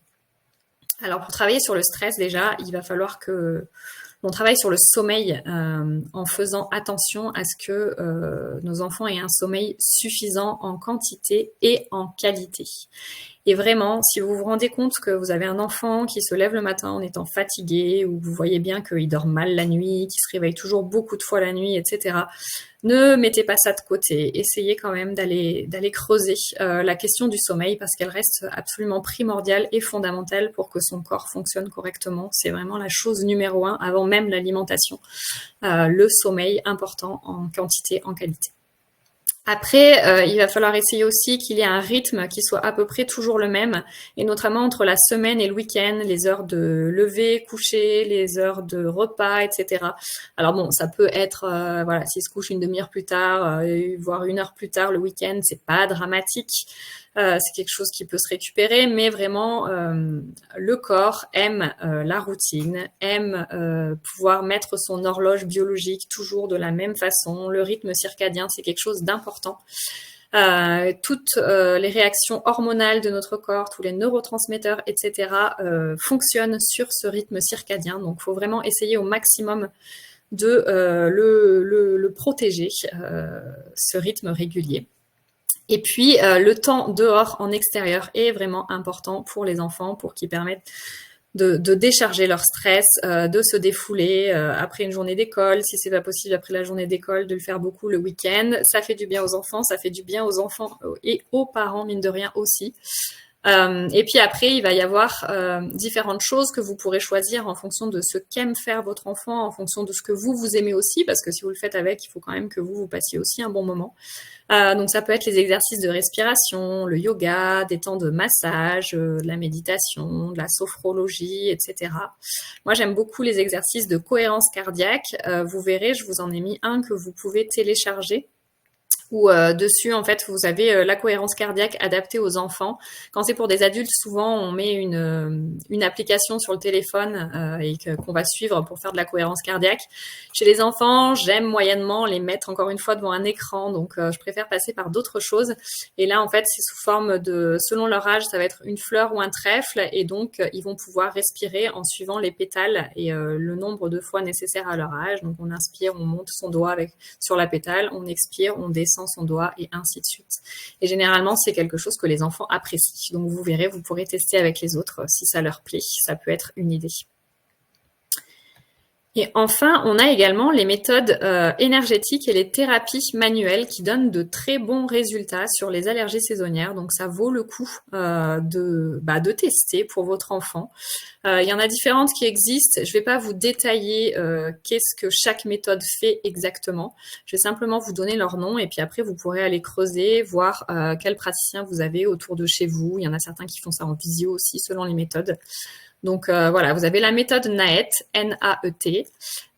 S2: Alors, pour travailler sur le stress, déjà, il va falloir que l'on travaille sur le sommeil en faisant attention à ce que nos enfants aient un sommeil suffisant en quantité et en qualité. Et vraiment, si vous vous rendez compte que vous avez un enfant qui se lève le matin en étant fatigué, ou vous voyez bien qu'il dort mal la nuit, qu'il se réveille toujours beaucoup de fois la nuit, etc., ne mettez pas ça de côté. Essayez quand même d'aller creuser la question du sommeil parce qu'elle reste absolument primordiale et fondamentale pour que son corps fonctionne correctement. C'est vraiment la chose numéro 1 avant même l'alimentation. Le sommeil important en quantité, en qualité. Après, il va falloir essayer aussi qu'il y ait un rythme qui soit à peu près toujours le même, et notamment entre la semaine et le week-end, les heures de lever, coucher, les heures de repas, etc. Alors bon, ça peut être, voilà, s'il se couche une demi-heure plus tard, voire une heure plus tard le week-end, c'est pas dramatique. C'est quelque chose qui peut se récupérer, mais vraiment, le corps aime la routine, aime pouvoir mettre son horloge biologique toujours de la même façon. Le rythme circadien, c'est quelque chose d'important. Toutes les réactions hormonales de notre corps, tous les neurotransmetteurs, etc., fonctionnent sur ce rythme circadien. Donc, il faut vraiment essayer au maximum de le protéger, ce rythme régulier. Et puis, le temps dehors en extérieur est vraiment important pour les enfants, pour qu'ils permettent de décharger leur stress, de se défouler après une journée d'école, si c'est pas possible après la journée d'école, de le faire beaucoup le week-end. Ça fait du bien aux enfants, ça fait du bien aux enfants et aux parents, mine de rien aussi. Et puis après, il va y avoir différentes choses que vous pourrez choisir en fonction de ce qu'aime faire votre enfant, en fonction de ce que vous aimez aussi, parce que si vous le faites avec, il faut quand même que vous passiez aussi un bon moment. Donc ça peut être les exercices de respiration, le yoga, des temps de massage, de la méditation, de la sophrologie, etc. Moi, j'aime beaucoup les exercices de cohérence cardiaque. Vous verrez, je vous en ai mis un que vous pouvez télécharger, où dessus, en fait, vous avez la cohérence cardiaque adaptée aux enfants. Quand c'est pour des adultes, souvent, on met une application sur le téléphone et qu'on va suivre pour faire de la cohérence cardiaque. Chez les enfants, j'aime moyennement les mettre, encore une fois, devant un écran. Donc, je préfère passer par d'autres choses. Et là, en fait, c'est sous forme de, selon leur âge, ça va être une fleur ou un trèfle. Et donc, ils vont pouvoir respirer en suivant les pétales et le nombre de fois nécessaire à leur âge. Donc, on inspire, on monte son doigt sur la pétale, on expire, on descend son doigt et ainsi de suite. Et généralement, c'est quelque chose que les enfants apprécient. Donc, vous verrez, vous pourrez tester avec les autres si ça leur plaît. Ça peut être une idée. Et enfin, on a également les méthodes énergétiques et les thérapies manuelles qui donnent de très bons résultats sur les allergies saisonnières. Donc, ça vaut le coup de tester pour votre enfant. Il y en a différentes qui existent. Je ne vais pas vous détailler qu'est-ce que chaque méthode fait exactement. Je vais simplement vous donner leur nom et puis après, vous pourrez aller creuser, voir quels praticiens vous avez autour de chez vous. Il y en a certains qui font ça en visio aussi, selon les méthodes. Donc voilà, vous avez la méthode NAET, N-A-E-T,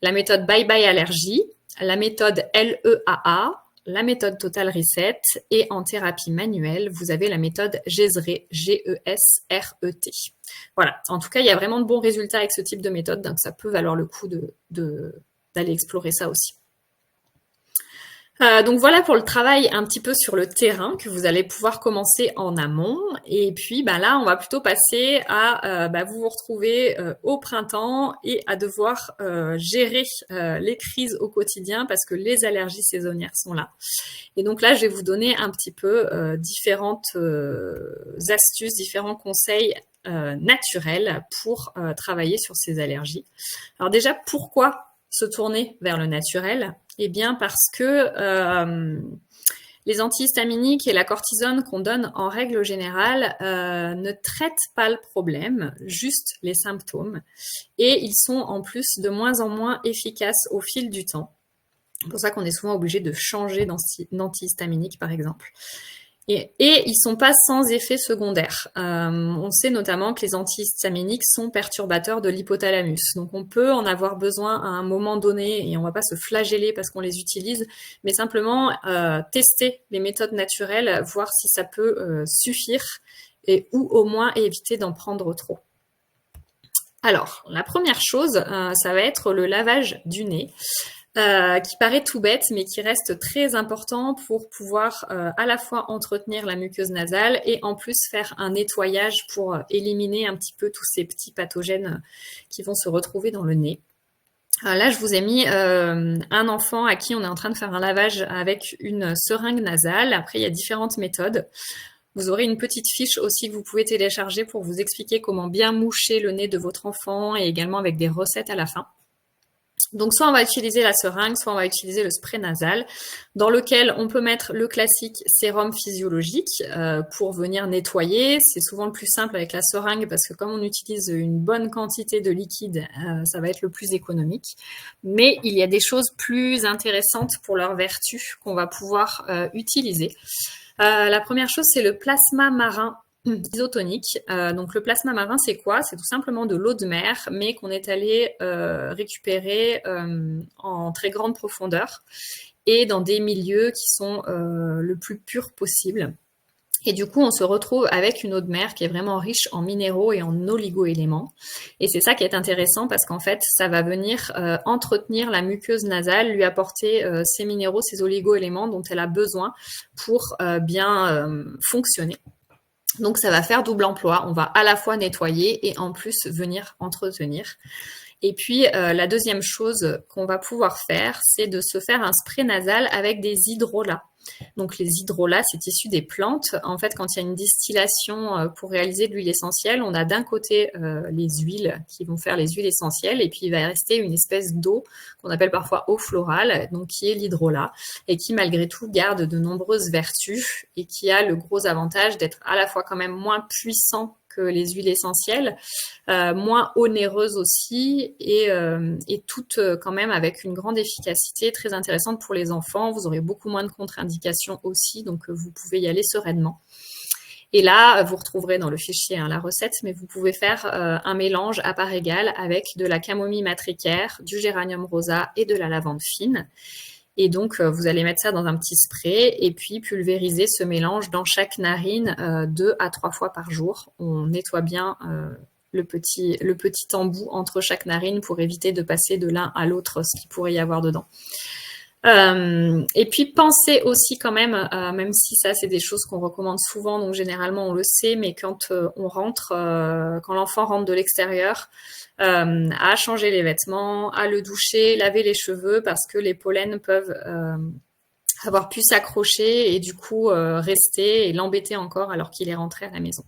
S2: la méthode Bye Bye Allergie, la méthode LEAA, la méthode Total Reset et en thérapie manuelle, vous avez la méthode GESRET, G-E-S-R-E-T. Voilà, en tout cas, il y a vraiment de bons résultats avec ce type de méthode, donc ça peut valoir le coup d'aller explorer ça aussi. Donc voilà pour le travail un petit peu sur le terrain que vous allez pouvoir commencer en amont. Et puis là, on va plutôt passer à vous retrouver au printemps et à devoir gérer les crises au quotidien parce que les allergies saisonnières sont là. Et donc là, je vais vous donner un petit peu différentes astuces, différents conseils naturels pour travailler sur ces allergies. Alors déjà, pourquoi se tourner vers le naturel? Eh bien parce que les antihistaminiques et la cortisone qu'on donne en règle générale ne traitent pas le problème, juste les symptômes. Et ils sont en plus de moins en moins efficaces au fil du temps. C'est pour ça qu'on est souvent obligé de changer d'antihistaminique, par exemple. Et ils sont pas sans effet secondaire. On sait notamment que les antihistaminiques sont perturbateurs de l'hypothalamus. Donc on peut en avoir besoin à un moment donné et on va pas se flageller parce qu'on les utilise, mais simplement tester les méthodes naturelles, voir si ça peut suffire ou au moins éviter d'en prendre trop. Alors, la première chose, ça va être le lavage du nez. Qui paraît tout bête, mais qui reste très important pour pouvoir à la fois entretenir la muqueuse nasale et en plus faire un nettoyage pour éliminer un petit peu tous ces petits pathogènes qui vont se retrouver dans le nez. Là, je vous ai mis un enfant à qui on est en train de faire un lavage avec une seringue nasale. Après, il y a différentes méthodes. Vous aurez une petite fiche aussi que vous pouvez télécharger pour vous expliquer comment bien moucher le nez de votre enfant et également avec des recettes à la fin. Donc, soit on va utiliser la seringue, soit on va utiliser le spray nasal, dans lequel on peut mettre le classique sérum physiologique pour venir nettoyer. C'est souvent le plus simple avec la seringue parce que comme on utilise une bonne quantité de liquide, ça va être le plus économique. Mais il y a des choses plus intéressantes pour leur vertu qu'on va pouvoir utiliser. La première chose, c'est le plasma marin isotonique. Donc le plasma marin, c'est quoi? C'est tout simplement de l'eau de mer, mais qu'on est allé récupérer en très grande profondeur et dans des milieux qui sont le plus purs possible. Et du coup, on se retrouve avec une eau de mer qui est vraiment riche en minéraux et en oligo-éléments. Et c'est ça qui est intéressant parce qu'en fait, ça va venir entretenir la muqueuse nasale, lui apporter ces minéraux, ces oligo-éléments dont elle a besoin pour bien fonctionner. Donc, ça va faire double emploi. On va à la fois nettoyer et en plus venir entretenir. Et puis, la deuxième chose qu'on va pouvoir faire, c'est de se faire un spray nasal avec des hydrolats. Donc, les hydrolats, c'est issu des plantes. En fait, quand il y a une distillation pour réaliser de l'huile essentielle, on a d'un côté les huiles qui vont faire les huiles essentielles et puis il va rester une espèce d'eau qu'on appelle parfois eau florale, donc qui est l'hydrolat et qui, malgré tout, garde de nombreuses vertus et qui a le gros avantage d'être à la fois quand même moins puissant que les huiles essentielles, moins onéreuses aussi et toutes quand même avec une grande efficacité très intéressante pour les enfants. Vous aurez beaucoup moins de contre-indications aussi, donc vous pouvez y aller sereinement. Et là, vous retrouverez dans le fichier la recette, mais vous pouvez faire un mélange à part égale avec de la camomille matricaire, du géranium rosa et de la lavande fine. Et donc, vous allez mettre ça dans un petit spray et puis pulvériser ce mélange dans chaque narine 2 à 3 fois par jour. On nettoie bien le petit embout entre chaque narine pour éviter de passer de l'un à l'autre ce qu'il pourrait y avoir dedans. Et puis, pensez aussi quand même, même si ça, c'est des choses qu'on recommande souvent, donc généralement, on le sait, mais quand on rentre, quand l'enfant rentre de l'extérieur, à changer les vêtements, à le doucher, laver les cheveux, parce que les pollens peuvent avoir pu s'accrocher et du coup rester et l'embêter encore alors qu'il est rentré à la maison.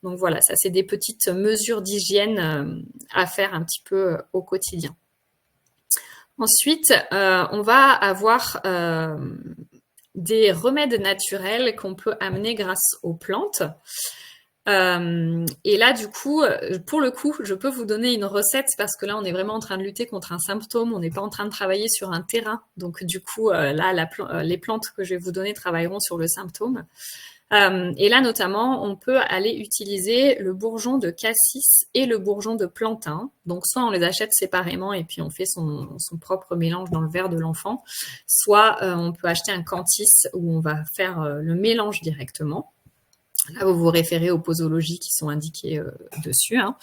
S2: Donc voilà, ça, c'est des petites mesures d'hygiène à faire un petit peu au quotidien. Ensuite, on va avoir des remèdes naturels qu'on peut amener grâce aux plantes. Et là, du coup, pour le coup, je peux vous donner une recette parce que là, on est vraiment en train de lutter contre un symptôme. On n'est pas en train de travailler sur un terrain. Donc, du coup, là, les plantes que je vais vous donner travailleront sur le symptôme. Et là, notamment, on peut aller utiliser le bourgeon de cassis et le bourgeon de plantain. Donc, soit on les achète séparément et puis on fait son propre mélange dans le verre de l'enfant, soit on peut acheter un cantis où on va faire le mélange directement. Là, vous vous référez aux posologies qui sont indiquées dessus. Hein.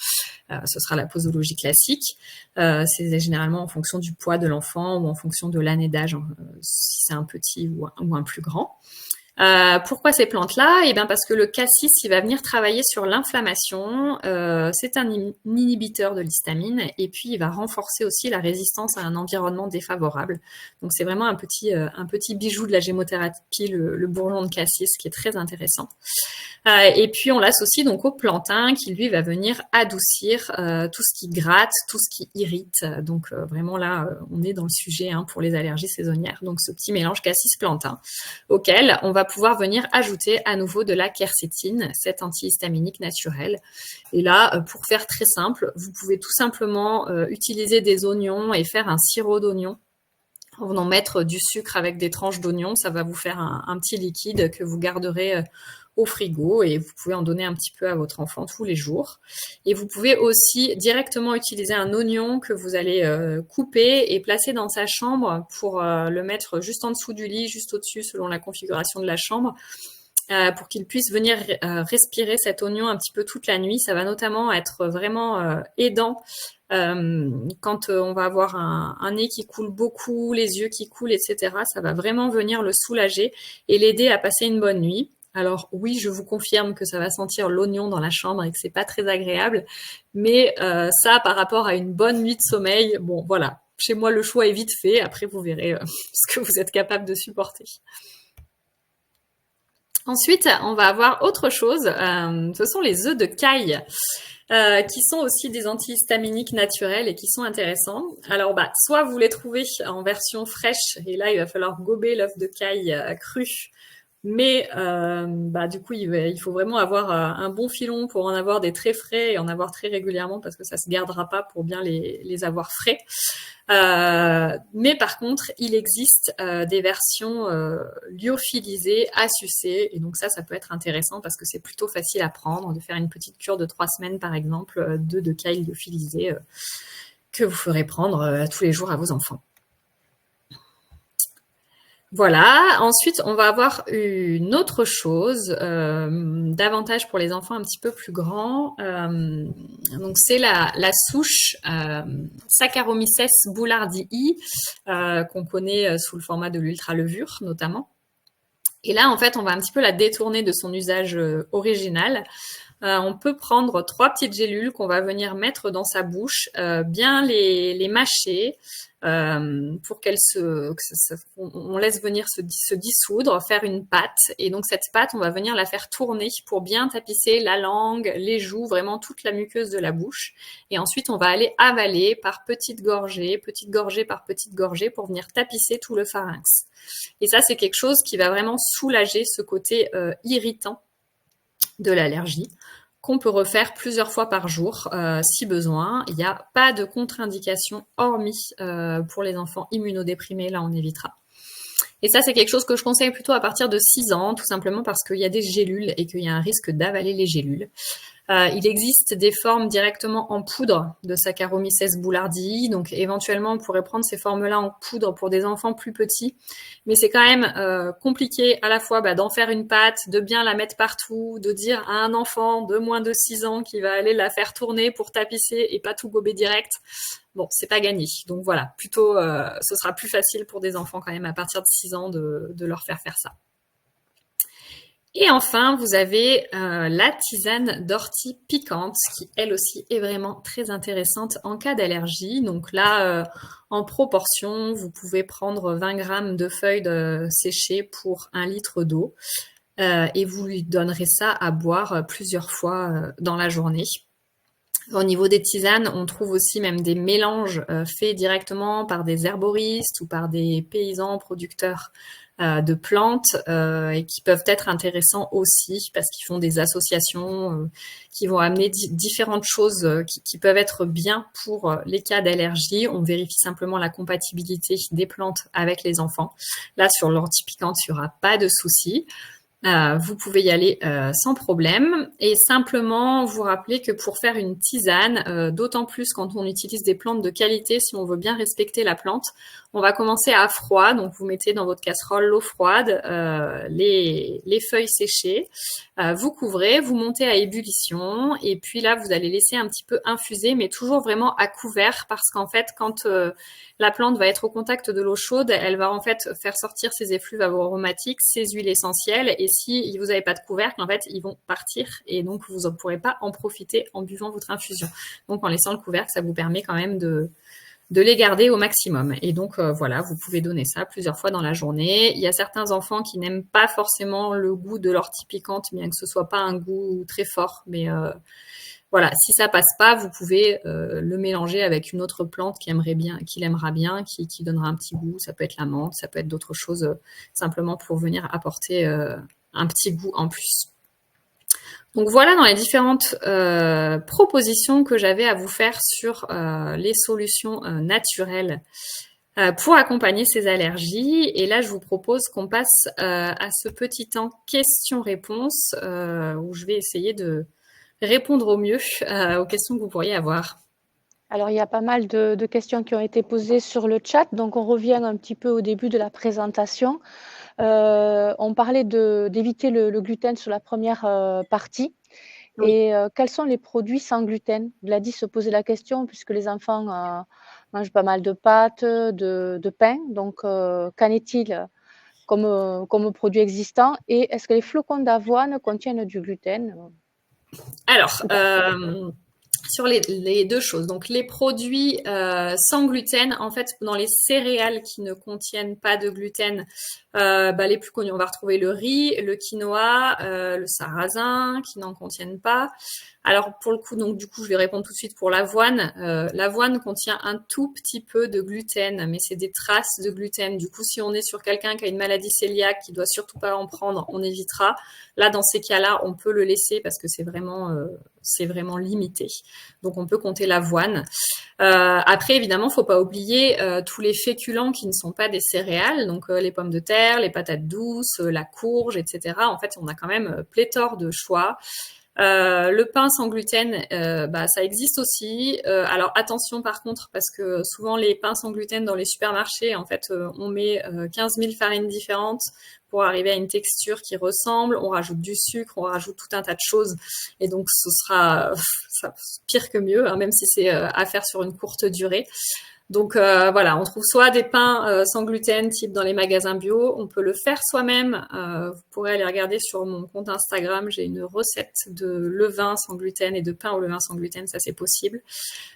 S2: Ce sera la posologie classique. C'est généralement en fonction du poids de l'enfant ou en fonction de l'année d'âge, si c'est un petit ou un plus grand. Pourquoi ces plantes-là? Eh bien parce que le cassis, il va venir travailler sur l'inflammation. C'est un inhibiteur de l'histamine et puis il va renforcer aussi la résistance à un environnement défavorable. Donc c'est vraiment un petit bijou de la gémothérapie, le bourgeon de cassis, qui est très intéressant. Et puis on l'associe donc au plantain qui lui va venir adoucir tout ce qui gratte, tout ce qui irrite. Donc vraiment là, on est dans le sujet pour les allergies saisonnières. Donc ce petit mélange cassis-plantain auquel on va pouvoir venir ajouter à nouveau de la quercétine, cet antihistaminique naturel. Et là, pour faire très simple, vous pouvez tout simplement utiliser des oignons et faire un sirop d'oignon en venant mettre du sucre avec des tranches d'oignon. Ça va vous faire un petit liquide que vous garderez au frigo et vous pouvez en donner un petit peu à votre enfant tous les jours. Et vous pouvez aussi directement utiliser un oignon que vous allez couper et placer dans sa chambre pour le mettre juste en dessous du lit, juste au-dessus selon la configuration de la chambre, pour qu'il puisse venir respirer cet oignon un petit peu toute la nuit. Ça va notamment être vraiment aidant quand on va avoir un nez qui coule beaucoup, les yeux qui coulent, etc. Ça va vraiment venir le soulager et l'aider à passer une bonne nuit. Alors oui, je vous confirme que ça va sentir l'oignon dans la chambre et que c'est pas très agréable, mais ça, par rapport à une bonne nuit de sommeil, bon voilà, chez moi le choix est vite fait. Après, vous verrez ce que vous êtes capable de supporter. Ensuite, on va avoir autre chose. Ce sont les œufs de caille. Qui sont aussi des antihistaminiques naturels et qui sont intéressants. Alors, soit vous les trouvez en version fraîche, et là, il va falloir gober l'œuf de caille cru. Mais du coup, il faut vraiment avoir un bon filon pour en avoir des très frais et en avoir très régulièrement parce que ça se gardera pas pour bien les avoir frais. Mais par contre, il existe des versions lyophilisées à sucer et donc ça peut être intéressant parce que c'est plutôt facile à prendre, de faire une petite cure de 3 semaines par exemple d'œufs de caille lyophilisés que vous ferez prendre tous les jours à vos enfants. Voilà, ensuite on va avoir une autre chose, davantage pour les enfants un petit peu plus grands. Donc c'est la souche Saccharomyces boulardii, qu'on connaît sous le format de l'ultralevure notamment. Et là en fait on va un petit peu la détourner de son usage original. On peut prendre 3 petites gélules qu'on va venir mettre dans sa bouche, bien les mâcher, pour on laisse venir se dissoudre, faire une pâte. Et donc cette pâte, on va venir la faire tourner pour bien tapisser la langue, les joues, vraiment toute la muqueuse de la bouche. Et ensuite, on va aller avaler par petites gorgées par petites gorgées pour venir tapisser tout le pharynx. Et ça, c'est quelque chose qui va vraiment soulager ce côté irritant de l'allergie, qu'on peut refaire plusieurs fois par jour si besoin. Il n'y a pas de contre-indication hormis pour les enfants immunodéprimés, là on évitera. Et ça c'est quelque chose que je conseille plutôt à partir de 6 ans, tout simplement parce qu'il y a des gélules et qu'il y a un risque d'avaler les gélules. Il existe des formes directement en poudre de Saccharomyces boulardii, donc éventuellement on pourrait prendre ces formes-là en poudre pour des enfants plus petits, mais c'est quand même compliqué à la fois d'en faire une pâte, de bien la mettre partout, de dire à un enfant de moins de 6 ans qu'il va aller la faire tourner pour tapisser et pas tout gober direct. Bon, c'est pas gagné. Donc voilà, plutôt ce sera plus facile pour des enfants quand même à partir de 6 ans de leur faire ça. Et enfin, vous avez la tisane d'ortie piquante qui, elle aussi, est vraiment très intéressante en cas d'allergie. Donc là, en proportion, vous pouvez prendre 20 grammes de feuilles séchées pour 1 litre d'eau et vous lui donnerez ça à boire plusieurs fois dans la journée. Au niveau des tisanes, on trouve aussi même des mélanges faits directement par des herboristes ou par des paysans producteurs de plantes et qui peuvent être intéressants aussi parce qu'ils font des associations qui vont amener différentes choses qui peuvent être bien pour les cas d'allergie. On vérifie simplement la compatibilité des plantes avec les enfants. Là, sur l'ortie piquante, il n'y aura pas de souci. Vous pouvez y aller sans problème et simplement vous rappeler que pour faire une tisane, d'autant plus quand on utilise des plantes de qualité, si on veut bien respecter la plante, on va commencer à froid. Donc vous mettez dans votre casserole l'eau froide, les feuilles séchées, vous couvrez, vous montez à ébullition et puis là vous allez laisser un petit peu infuser, mais toujours vraiment à couvert parce qu'en fait quand la plante va être au contact de l'eau chaude, elle va en fait faire sortir ses effluves aromatiques, ses huiles essentielles, et si vous n'avez pas de couvercle, en fait, ils vont partir, et donc vous ne pourrez pas en profiter en buvant votre infusion. Donc en laissant le couvercle, ça vous permet quand même de les garder au maximum. Et donc voilà, vous pouvez donner ça plusieurs fois dans la journée. Il y a certains enfants qui n'aiment pas forcément le goût de l'ortie piquante, bien que ce soit pas un goût très fort, mais voilà, si ça passe pas, vous pouvez le mélanger avec une autre plante qu'il aimera bien, qui donnera un petit goût. Ça peut être la menthe, ça peut être d'autres choses, simplement pour venir apporter un petit goût en plus. Donc voilà dans les différentes propositions que j'avais à vous faire sur les solutions naturelles pour accompagner ces allergies. Et là, je vous propose qu'on passe à ce petit temps questions-réponses où je vais essayer de répondre au mieux aux questions que vous pourriez avoir.
S3: Alors, il y a pas mal de questions qui ont été posées sur le chat. Donc, on revient un petit peu au début de la présentation. On parlait d'éviter le gluten sur la première partie.
S2: Oui.
S3: Et quels sont les produits sans gluten? Gladys se posait la question puisque les enfants mangent pas mal de pâtes, de pain. Donc, qu'en est-il comme produit existant? Et est-ce que les flocons d'avoine contiennent du gluten?
S2: Alors, sur les deux choses, donc les produits sans gluten, en fait, dans les céréales qui ne contiennent pas de gluten, les plus connus, on va retrouver le riz, le quinoa, le sarrasin, qui n'en contiennent pas. Alors pour le coup, donc du coup, je vais répondre tout de suite pour l'avoine. L'avoine contient un tout petit peu de gluten, mais c'est des traces de gluten. Du coup, si on est sur quelqu'un qui a une maladie cœliaque, qui doit surtout pas en prendre, on évitera. Là, dans ces cas-là, on peut le laisser parce que c'est vraiment limité. Donc on peut compter l'avoine. Après, évidemment, faut pas oublier tous les féculents qui ne sont pas des céréales, donc les pommes de terre, les patates douces, la courge, etc. En fait, on a quand même pléthore de choix. Le pain sans gluten, ça existe aussi. Alors attention par contre, parce que souvent les pains sans gluten dans les supermarchés, en fait, on met 15 000 farines différentes pour arriver à une texture qui ressemble. On rajoute du sucre, on rajoute tout un tas de choses, et donc ce sera pire que mieux, hein, même si c'est à faire sur une courte durée. Donc voilà, on trouve soit des pains sans gluten, type dans les magasins bio, on peut le faire soi-même. Vous pourrez aller regarder sur mon compte Instagram, j'ai une recette de levain sans gluten et de pain au levain sans gluten, ça c'est possible.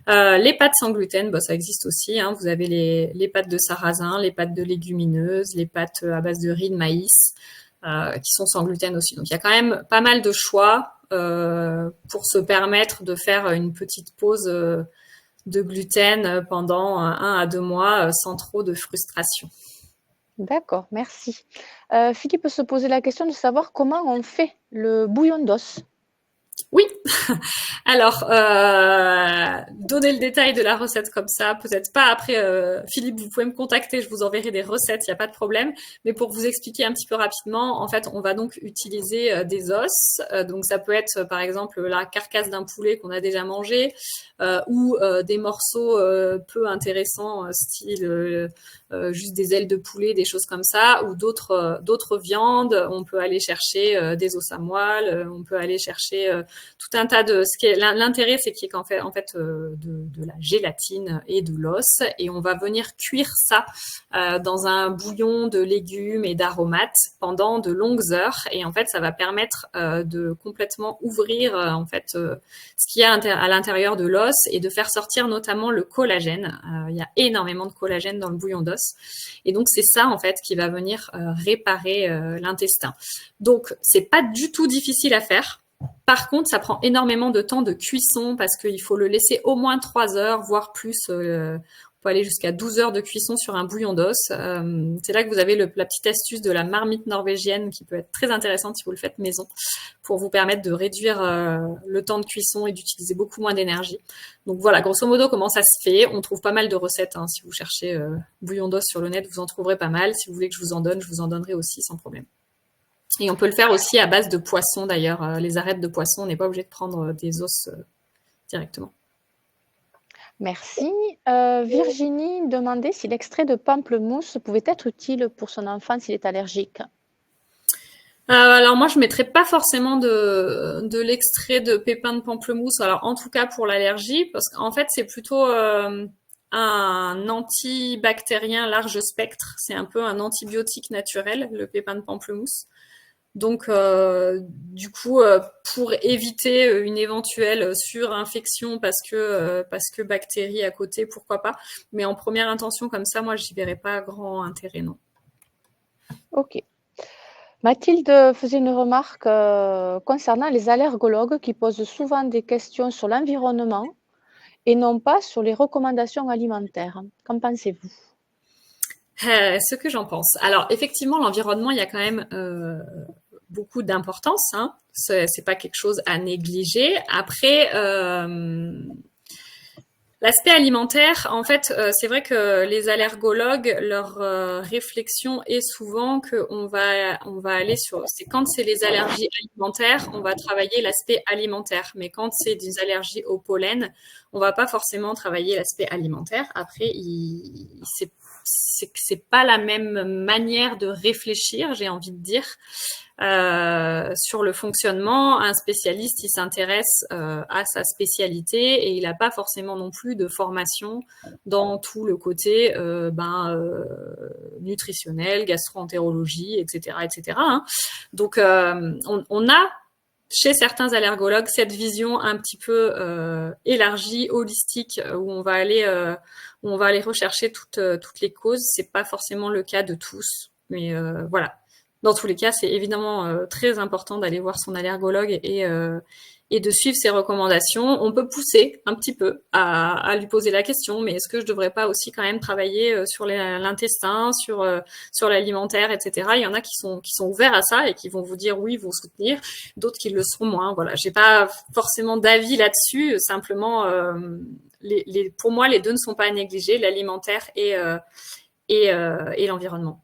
S2: Les pâtes sans gluten, ça existe aussi, hein. Vous avez les pâtes de sarrasin, les pâtes de légumineuses, les pâtes à base de riz, de maïs, qui sont sans gluten aussi. Donc il y a quand même pas mal de choix pour se permettre de faire une petite pause de gluten pendant 1 à 2 mois sans trop de frustration.
S3: D'accord, merci. Philippe se posait la question de savoir comment on fait le bouillon d'os.
S2: Oui, alors, donner le détail de la recette comme ça, peut-être pas après, Philippe, vous pouvez me contacter, je vous enverrai des recettes, il n'y a pas de problème. Mais pour vous expliquer un petit peu rapidement, en fait, on va donc utiliser des os. Donc, ça peut être, par exemple, la carcasse d'un poulet qu'on a déjà mangé ou des morceaux peu intéressants, style juste des ailes de poulet, des choses comme ça, ou d'autres viandes. On peut aller chercher des os à moelle, on peut aller chercher tout un tas de... L'intérêt, c'est qu'il y ait en fait de la gélatine et de l'os, et on va venir cuire ça dans un bouillon de légumes et d'aromates pendant de longues heures, et en fait, ça va permettre de complètement ouvrir en fait ce qu'il y a à l'intérieur de l'os et de faire sortir notamment le collagène. Il y a énormément de collagène dans le bouillon d'os, et donc c'est ça en fait qui va venir réparer l'intestin. Donc c'est pas du tout difficile à faire. Par contre, ça prend énormément de temps de cuisson parce qu'il faut le laisser au moins 3 heures, voire plus. On peut aller jusqu'à 12 heures de cuisson sur un bouillon d'os. C'est là que vous avez la petite astuce de la marmite norvégienne qui peut être très intéressante si vous le faites maison pour vous permettre de réduire le temps de cuisson et d'utiliser beaucoup moins d'énergie. Donc voilà, grosso modo, comment ça se fait. On trouve pas mal de recettes. Hein. Si vous cherchez bouillon d'os sur le net, vous en trouverez pas mal. Si vous voulez que je vous en donne, je vous en donnerai aussi sans problème. Et on peut le faire aussi à base de poissons d'ailleurs. Les arêtes de poisson, on n'est pas obligé de prendre des os directement.
S3: Merci. Virginie demandait si l'extrait de pamplemousse pouvait être utile pour son enfant s'il est allergique.
S2: Alors moi, je ne mettrais pas forcément de l'extrait de pépins de pamplemousse. Alors en tout cas pour l'allergie, parce qu'en fait c'est plutôt un antibactérien large spectre. C'est un peu un antibiotique naturel, le pépin de pamplemousse. Donc, du coup, pour éviter une éventuelle surinfection parce que bactéries à côté, pourquoi pas. Mais en première intention comme ça, moi, j'y verrais pas grand intérêt, non.
S3: Ok. Mathilde faisait une remarque concernant les allergologues qui posent souvent des questions sur l'environnement et non pas sur les recommandations alimentaires. Qu'en pensez-vous?
S2: Ce que j'en pense. Alors, effectivement, l'environnement, il y a quand même beaucoup d'importance, hein. C'est pas quelque chose à négliger. Après, l'aspect alimentaire, en fait, c'est vrai que les allergologues, leur réflexion est souvent qu'on va aller sur. C'est quand c'est les allergies alimentaires, on va travailler l'aspect alimentaire. Mais quand c'est des allergies au pollen, on va pas forcément travailler l'aspect alimentaire. Après, c'est pas la même manière de réfléchir, j'ai envie de dire. Sur le fonctionnement, un spécialiste, il s'intéresse à sa spécialité et il n'a pas forcément non plus de formation dans tout le côté nutritionnel, gastro-entérologie, etc., etc. Hein. Donc, on a chez certains allergologues cette vision un petit peu élargie, holistique, où on va aller rechercher toutes les causes. C'est pas forcément le cas de tous, mais voilà. Dans tous les cas, c'est évidemment très important d'aller voir son allergologue et de suivre ses recommandations. On peut pousser un petit peu à lui poser la question, mais est-ce que je devrais pas aussi quand même travailler sur l'intestin, sur l'alimentaire, etc. Il y en a qui sont ouverts à ça et qui vont vous dire oui, vous soutenir, d'autres qui le seront moins. Voilà, j'ai pas forcément d'avis là-dessus. Simplement, pour moi, les deux ne sont pas à négliger, l'alimentaire et l'environnement.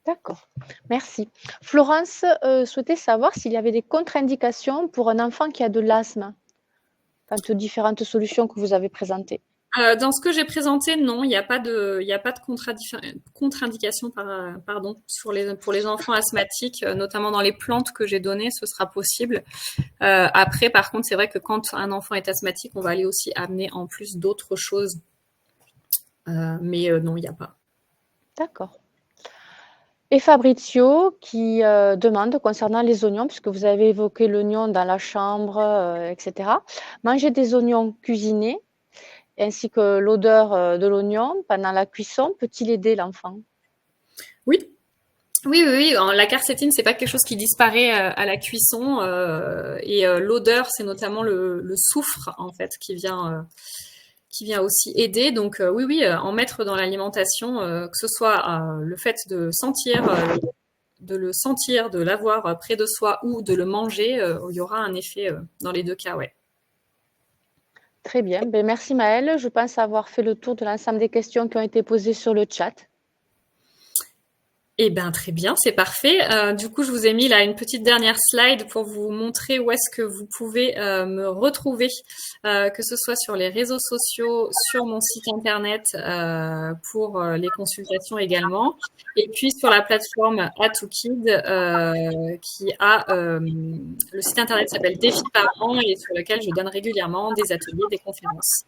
S3: D'accord, merci. Florence souhaitait savoir s'il y avait des contre-indications pour un enfant qui a de l'asthme, quant aux différentes solutions que vous avez présentées.
S2: Dans ce que j'ai présenté, non, il n'y a pas de contre-indication pour les enfants asthmatiques, notamment dans les plantes que j'ai données, ce sera possible. Après, par contre, c'est vrai que quand un enfant est asthmatique, on va aller aussi amener en plus d'autres choses. Mais non, il n'y a pas.
S3: D'accord. Et Fabrizio qui demande concernant les oignons, puisque vous avez évoqué l'oignon dans la chambre, etc. Manger des oignons cuisinés ainsi que l'odeur de l'oignon pendant la cuisson peut-il aider l'enfant?
S2: Oui. Oui. La quercétine, c'est pas quelque chose qui disparaît à la cuisson et l'odeur, c'est notamment le soufre en fait qui vient aussi aider. Donc oui, en mettre dans l'alimentation, que ce soit le fait de le sentir, de l'avoir près de soi ou de le manger, il y aura un effet dans les deux cas, ouais.
S3: Très bien. Ben, merci Maëlle. Je pense avoir fait le tour de l'ensemble des questions qui ont été posées sur le chat.
S2: Eh bien, très bien, c'est parfait. Du coup, je vous ai mis là une petite dernière slide pour vous montrer où est-ce que vous pouvez me retrouver, que ce soit sur les réseaux sociaux, sur mon site internet pour les consultations également, et puis sur la plateforme A2Kid qui a le site internet s'appelle Défi Parents et sur lequel je donne régulièrement des ateliers, des conférences.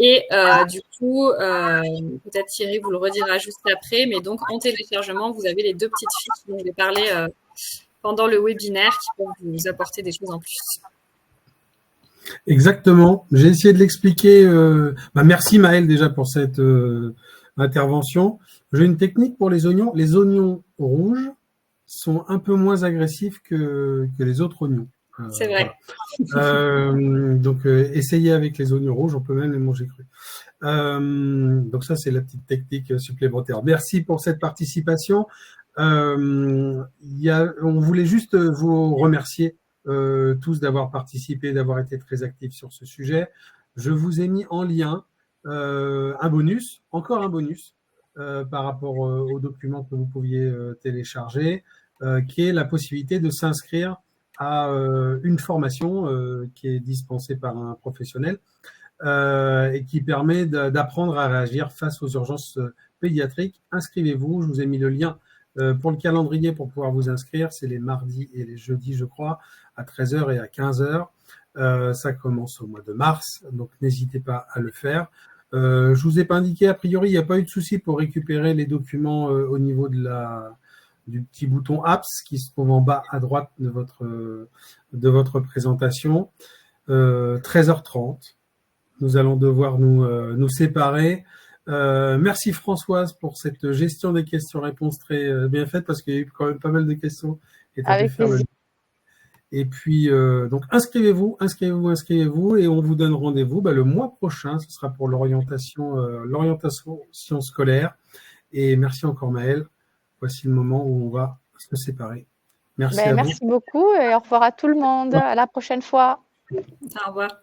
S2: Et du coup, peut-être Thierry vous le redira juste après, mais donc en téléchargement, vous avez les deux petites fiches dont je vais parler pendant le webinaire qui peuvent vous apporter des choses en plus.
S1: Exactement. J'ai essayé de l'expliquer. Merci Maëlle déjà pour cette intervention. J'ai une technique pour les oignons. Les oignons rouges sont un peu moins agressifs que les autres oignons.
S2: C'est vrai.
S1: Voilà. Donc, essayez avec les oignons rouges, on peut même les manger crus. Donc ça, c'est la petite technique supplémentaire. Merci pour cette participation. On voulait juste vous remercier tous d'avoir participé, d'avoir été très actifs sur ce sujet. Je vous ai mis en lien encore un bonus par rapport aux documents que vous pouviez télécharger. qui est la possibilité de s'inscrire à une formation qui est dispensée par un professionnel et qui permet d'apprendre à réagir face aux urgences pédiatriques. Inscrivez-vous, je vous ai mis le lien pour le calendrier pour pouvoir vous inscrire. C'est les mardis et les jeudis, je crois, à 13h et à 15h. Ça commence au mois de mars, donc n'hésitez pas à le faire. Je vous ai pas indiqué, a priori, il n'y a pas eu de souci pour récupérer les documents au niveau du petit bouton Apps qui se trouve en bas à droite de votre présentation. 13h30. Nous allons devoir nous séparer. Merci Françoise pour cette gestion des questions-réponses très bien faite parce qu'il y a eu quand même pas mal de questions et tu as dû faire le... Et puis, donc, inscrivez-vous et on vous donne rendez-vous le mois prochain. Ce sera pour l'orientation scolaire. Et merci encore Maëlle. Voici le moment où on va se séparer. Merci à vous.
S3: Merci beaucoup et au revoir à tout le monde. À la prochaine fois.
S2: Au revoir.